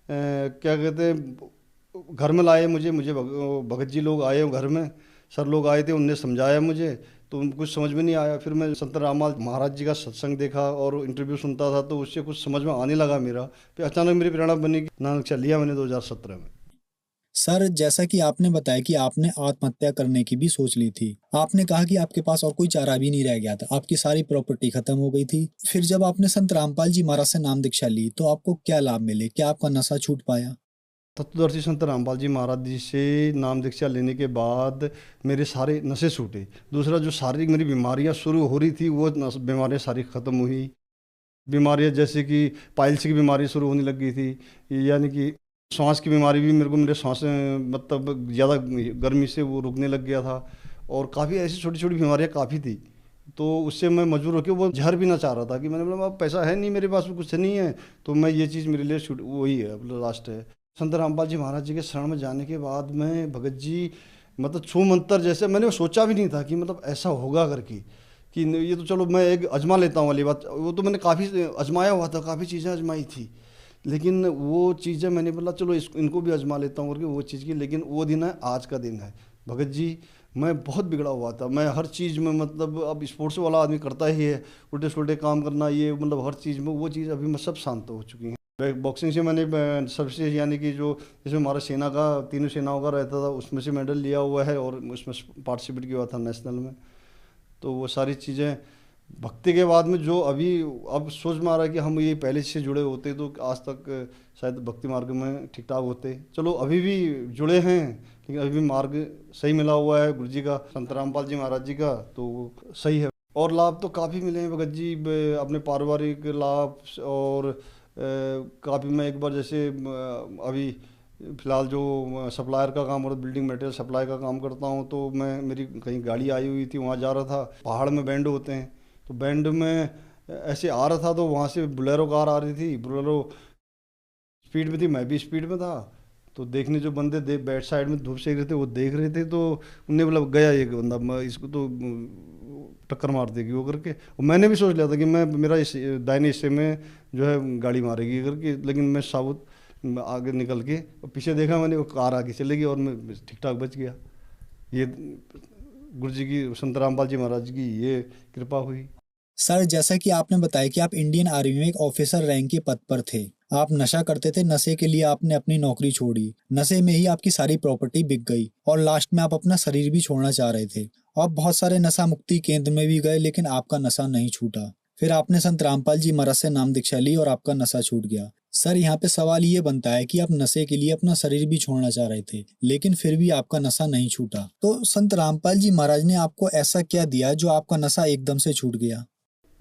क्या कहते हैं घर में लाए मुझे भगत जी लोग आए घर में, सर लोग आए थे, उनने समझाया मुझे तो कुछ समझ में नहीं आया। फिर मैं संत रामपाल महाराज जी का सत्संग देखा और इंटरव्यू सुनता था तो उससे कुछ समझ में आने लगा मेरा। फिर अचानक मेरी प्रेरणा बनी कि नाम दीक्षा लिया मैंने 2017 में। सर जैसा कि आपने बताया कि आपने आत्महत्या करने की भी सोच ली थी, आपने कहा कि आपके पास और कोई चारा भी नहीं रह गया था, आपकी सारी प्रॉपर्टी खत्म हो गई थी। फिर जब आपने संत रामपाल जी महाराज से नाम दीक्षा ली तो आपको क्या लाभ मिले? क्या आपका नशा छूट पाया? तत्वदर्शी संत रामपाल जी महाराज जी से नाम दीक्षा लेने के बाद मेरे सारे नशे छूटे। दूसरा जो शारीरिक मेरी बीमारियां शुरू हो रही थी वो बीमारियां सारी ख़त्म हुई। बीमारियां जैसे कि पाइल्स की बीमारी शुरू होने लग गई थी, यानी कि सांस की बीमारी भी मेरे सांस मतलब ज़्यादा गर्मी से वो रुकने लग गया था। और काफ़ी ऐसी छोटी छोटी बीमारियां काफ़ी थी। तो उससे मैं मजबूर होकर वो जहर भी ना चाह रहा था कि मैंने बोला अब पैसा है नहीं मेरे पास, कुछ नहीं है, तो मैं ये चीज़ मेरे लिए वही है लास्ट है। संत रामपाल जी महाराज जी के शरण में जाने के बाद मैं भगत जी मतलब छू मंतर जैसे मैंने सोचा भी नहीं था कि मतलब ऐसा होगा करके कि ये तो चलो मैं एक अजमा लेता हूँ वाली बात। वो तो मैंने काफ़ी अजमाया हुआ था, काफ़ी चीज़ें अजमाई थी, लेकिन वो चीज़ें मैंने बोला चलो इनको भी अजमा लेता हूँ करके वो चीज़ की। लेकिन वो दिन है, आज का दिन है भगत जी। मैं बहुत बिगड़ा हुआ था, मैं हर चीज़ में मतलब अब स्पोर्ट्स वाला आदमी करता ही है, उल्टे सुल्टे काम करना, ये मतलब हर चीज़ में वो चीज़ अभी मैं सब शांत हो चुकी हैं। बॉक्सिंग से मैंने सबसे यानी कि जो इसमें हमारा सेना का तीनों सेनाओं का रहता था उसमें से मेडल लिया हुआ है और उसमें पार्टिसिपेट किया हुआ था नेशनल में। तो वो सारी चीज़ें भक्ति के बाद में जो अभी अब सोच में आ रहा है कि हम ये पहले से जुड़े होते तो आज तक शायद भक्ति मार्ग में ठीक ठाक होते। चलो अभी भी जुड़े हैं लेकिन अभी भी मार्ग सही मिला हुआ है गुरु जी का, संत रामपाल जी महाराज जी का, तो सही है। और लाभ तो काफ़ी मिले हैं भगत जी, अपने पारिवारिक लाभ और काफ़ी। मैं एक बार जैसे अभी फिलहाल जो सप्लायर का काम और बिल्डिंग मटेरियल सप्लाई का काम करता हूँ, तो मैं मेरी कहीं गाड़ी आई हुई थी, वहाँ जा रहा था। पहाड़ में बैंड होते हैं, तो बैंड में ऐसे आ रहा था, तो वहाँ से बोलेरो कार आ रही थी। बोलेरो स्पीड में थी, मैं भी स्पीड में था। तो देखने जो बंदे बैक साइड में धूप सेक रहे थे, वो देख रहे थे, तो उन्हें मतलब गया एक बंदा, मैं इसको तो टक्कर मार देगी वो करके। और मैंने भी सोच लिया था कि मैं मेरा इस दाहिने हिस्से में जो है गाड़ी मारेगी करके, लेकिन मैं साबुत आगे निकल के और पीछे देखा मैंने, वो कार आगे चलेगी और मैं ठीक ठाक बच गया। ये गुरु जी की, संत रामपाल जी महाराज की ये कृपा हुई। सर, जैसा कि आपने बताया कि आप इंडियन आर्मी में एक ऑफिसर रैंक के पद पर थे, आप नशा करते थे, नशे के लिए आपने अपनी नौकरी छोड़ी, नशे में ही आपकी सारी प्रॉपर्टी बिक गई और लास्ट में आप अपना शरीर भी छोड़ना चाह रहे थे। आप बहुत सारे नशा मुक्ति केंद्र में भी गए, लेकिन आपका नशा नहीं छूटा। फिर आपने संत रामपाल जी महाराज से नाम दीक्षा ली और आपका नशा छूट गया। सर, यहाँ पे सवाल ये बनता है कि आप नशे के लिए अपना शरीर भी छोड़ना चाह रहे थे, लेकिन फिर भी आपका नशा नहीं छूटा। तो संत रामपाल जी महाराज ने आपको ऐसा क्या दिया जो आपका नशा एकदम से छूट गया?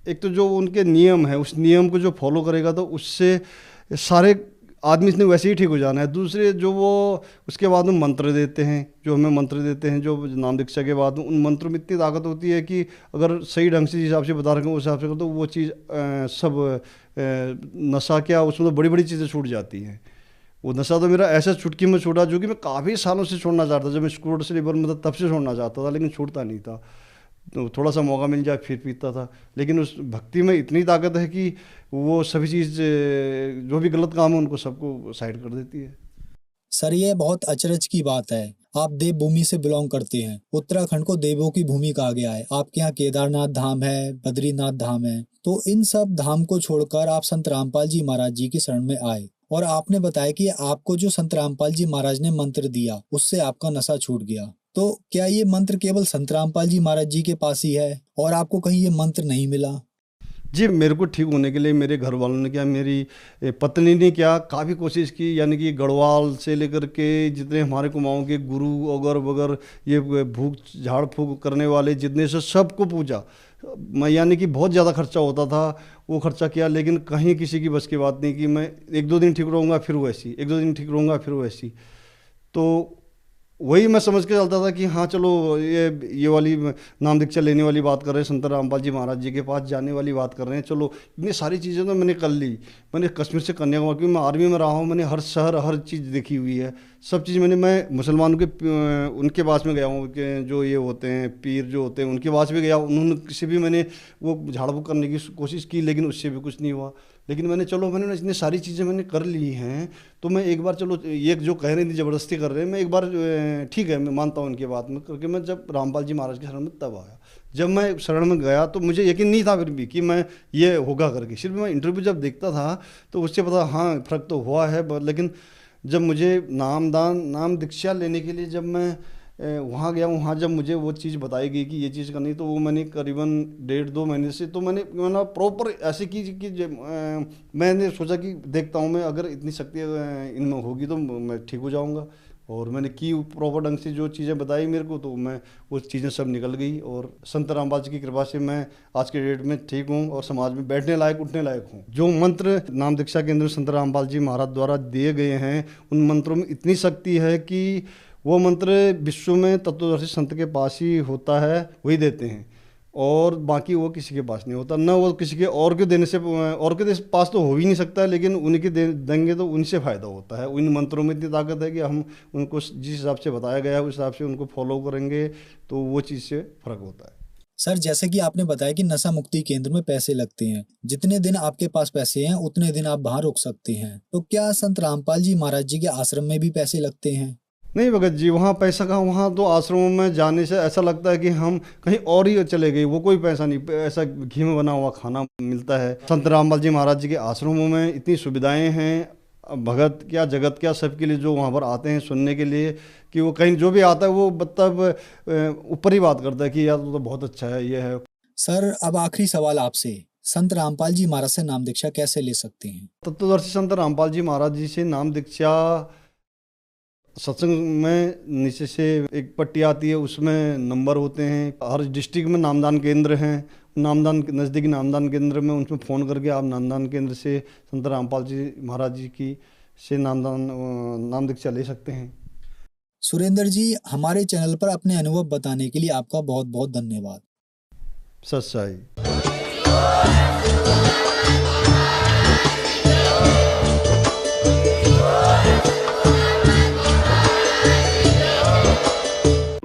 एक तो जो उनके नियम है, उस नियम को जो फॉलो करेगा तो उससे सारे आदमी इसने वैसे ही ठीक हो जाना है। दूसरे जो वो उसके बाद में मंत्र देते हैं, जो हमें मंत्र देते हैं, जो नाम दीक्षा के बाद में, उन मंत्रों में इतनी ताकत होती है कि अगर सही ढंग से जिस हिसाब से बता रखे हैं उस हिसाब से करो तो वो चीज़ सब नशा क्या, उसमें तो बड़ी बड़ी चीज़ें छूट जाती हैं। वो नशा तो मेरा ऐसा चुटकी में छूटा जो कि मैं काफ़ी सालों से छोड़ना चाहता था। जब मैं स्कूल से लेबर में था तब से छोड़ना चाहता था, लेकिन छूटता नहीं था। तो थोड़ा सा मौका मिल जाए फिर पीता था। लेकिन उस भक्ति में इतनी ताकत है कि वो सभी चीज़ जो भी गलत काम है उनको सबको साइड कर देती है। सर, ये बहुत अचरज की बात है। आप देव भूमि से बिलोंग करते हैं। उत्तराखंड को देवों की भूमि कहा गया है। आपके यहाँ केदारनाथ धाम है, बद्रीनाथ धाम है, तो इन सब धाम को छोड़कर आप संत रामपाल जी महाराज जी की शरण में आए और आपने बताया कि आपको जो संत रामपाल जी महाराज ने मंत्र दिया उससे आपका नशा छूट गया। तो क्या ये मंत्र केवल संत रामपाल जी महाराज जी के पास ही है और आपको कहीं ये मंत्र नहीं मिला? जी, मेरे को ठीक होने के लिए मेरे घर वालों ने क्या, मेरी पत्नी ने क्या, काफ़ी कोशिश की। यानी कि गढ़वाल से लेकर के जितने हमारे कुमाऊँ के गुरु अगर वगैरह, ये भूख झाड़ फूक करने वाले जितने से सबको पूजा मैं, यानी कि बहुत ज़्यादा खर्चा होता था, वो खर्चा किया, लेकिन कहीं किसी की बस की बात नहीं कि मैं एक दो दिन ठीक रहूँगा फिर वैसी, एक दो दिन ठीक रहूँगा फिर वैसी। तो वही मैं समझ के चलता था कि हाँ चलो ये वाली नाम दीक्षा लेने वाली बात कर रहे हैं, संत रामपाल जी महाराज जी के पास जाने वाली बात कर रहे हैं, चलो इतनी सारी चीज़ें तो मैंने कर ली। मैंने कश्मीर से कन्याकुमारी, क्योंकि मैं आर्मी में रहा हूँ, मैंने हर शहर हर चीज़ देखी हुई है, सब चीज़ मैं मुसलमानों के उनके पास में गया हूँ कि जो ये होते हैं पीर जो होते हैं उनके पास भी गया, उन्होंने किसी भी मैंने वो झाड़ फूक करने की कोशिश की, लेकिन उससे भी कुछ नहीं हुआ। लेकिन मैंने इतनी सारी चीज़ें मैंने कर ली हैं, तो मैं एक बार चलो ये जो कह रहे थे ज़बरदस्ती कर रहे हैं, मैं एक बार ठीक है मैं मानता हूँ उनकी बात में, क्योंकि मैं जब रामपाल जी महाराज के शरण में तब आया। जब मैं शरण में गया तो मुझे यकीन नहीं था फिर भी कि मैं ये होगा करके। सिर्फ मैं इंटरव्यू जब देखता था तो उससे पता हाँ फ़र्क तो हुआ है, लेकिन जब मुझे नाम दीक्षा लेने के लिए जब मैं वहाँ गया, वहाँ जब मुझे वो चीज़ बताई गई कि ये चीज़ करनी, तो वो मैंने करीबन 1.5-2 महीने से तो मैंने प्रॉपर ऐसे की कि मैंने सोचा कि देखता हूँ मैं अगर इतनी शक्ति इनमें होगी तो मैं ठीक हो जाऊँगा। और मैंने की प्रॉपर ढंग से जो चीज़ें बताई मेरे को, तो मैं वो चीज़ें सब निकल गई और संत रामपाल जी की कृपा से मैं आज के डेट में ठीक हूँ और समाज में बैठने लायक उठने लायक हूँ। जो मंत्र नाम दीक्षा के अंदर संत रामपाल जी महाराज द्वारा दिए गए हैं, उन मंत्रों में इतनी शक्ति है कि वो मंत्र विश्व में तत्वदर्शी संत के पास ही होता है, वही देते हैं, और बाकी वो किसी के पास नहीं होता। न वो किसी के और के देने से, और के पास तो हो ही नहीं सकता, लेकिन उनके देंगे तो उनसे फ़ायदा होता है। उन मंत्रों में इतनी ताकत है कि हम उनको जिस हिसाब से बताया गया है उस हिसाब से उनको फॉलो करेंगे तो वो चीज़ से फ़र्क होता है। सर, जैसे कि आपने बताया कि नशा मुक्ति केंद्र में पैसे लगते हैं, जितने दिन आपके पास पैसे हैं उतने दिन आप वहाँ रुक सकते हैं, तो क्या संत रामपाल जी महाराज जी के आश्रम में भी पैसे लगते हैं? नहीं भगत जी, वहाँ पैसा कहाँ, वहाँ तो आश्रमों में जाने से ऐसा लगता है कि हम कहीं और ही चले गए। वो कोई पैसा नहीं, ऐसा घी में बना हुआ खाना मिलता है। संत रामपाल जी महाराज जी के आश्रमों में इतनी सुविधाएं हैं, भगत क्या जगत क्या सबके लिए जो वहाँ पर आते हैं सुनने के लिए, कि वो कहीं जो भी आता है वो मतलब ऊपर ही बात करता है कि यार तो बहुत अच्छा है ये है। सर, अब आखिरी सवाल आपसे, संत रामपाल जी महाराज से नाम दीक्षा कैसे ले सकते हैं? तत्वदर्शी संत रामपाल जी महाराज जी से नाम दीक्षा सत्संग में नीचे से एक पट्टी आती है, उसमें नंबर होते हैं। हर डिस्ट्रिक्ट में नामदान केंद्र हैं, नामदान नज़दीकी नामदान केंद्र में उनमें फ़ोन करके आप नामदान केंद्र से संत रामपाल जी महाराज जी की से नाम दीक्षा ले सकते हैं। सुरेंद्र जी, हमारे चैनल पर अपने अनुभव बताने के लिए आपका बहुत बहुत धन्यवाद। सच्चाई।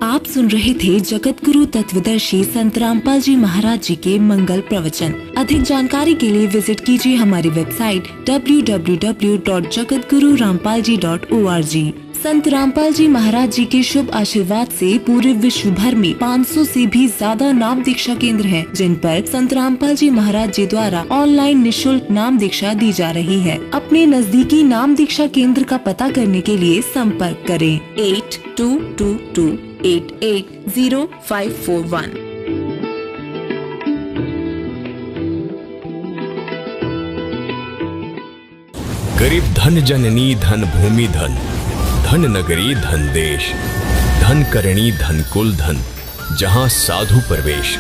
आप सुन रहे थे जगत गुरु तत्वदर्शी संत रामपाल जी महाराज जी के मंगल प्रवचन। अधिक जानकारी के लिए विजिट कीजिए हमारी वेबसाइट www.jagatgururampalji.org। संत रामपाल जी महाराज जी के शुभ आशीर्वाद से पूरे विश्व भर में 500 से भी ज्यादा नाम दीक्षा केंद्र हैं, जिन पर संत रामपाल जी महाराज जी द्वारा ऑनलाइन निशुल्क नाम दीक्षा दी जा रही है। अपने नजदीकी नाम दीक्षा केंद्र का पता करने के लिए संपर्क करें 8222880541। गरीब धन जननी धन भूमि धन, धन नगरी धन देश, धन करणी धन कुल धन, जहां साधु प्रवेश।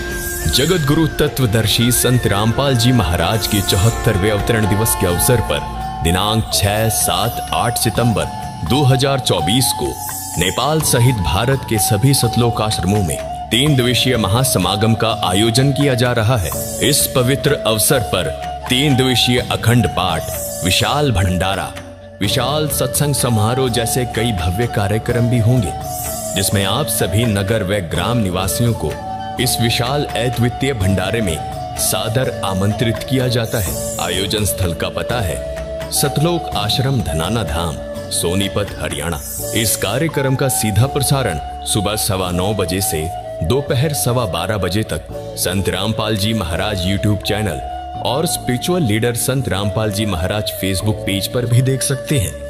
जगत गुरु तत्वदर्शी संत रामपाल जी महाराज के 74वें अवतरण दिवस के अवसर पर दिनांक 6, 7, 8 सितंबर 2024 को नेपाल सहित भारत के सभी सतलोक आश्रमों में 3 दिवसीय महासमागम का आयोजन किया जा रहा है। इस पवित्र अवसर पर 3 दिवसीय अखंड पाठ, विशाल भंडारा, विशाल सत्संग समारोह जैसे कई भव्य कार्यक्रम भी होंगे, जिसमें आप सभी नगर व ग्राम निवासियों को इस विशाल अद्वितीय भंडारे में सादर आमंत्रित किया जाता है। आयोजन स्थल का पता है सतलोक आश्रम धनाना धाम, सोनीपत, हरियाणा। इस कार्यक्रम का सीधा प्रसारण सुबह 9:15 बजे से दोपहर 12:15 बजे तक संत रामपाल जी महाराज यूट्यूब चैनल और स्पिरिचुअल लीडर संत रामपाल जी महाराज फेसबुक पेज पर भी देख सकते हैं।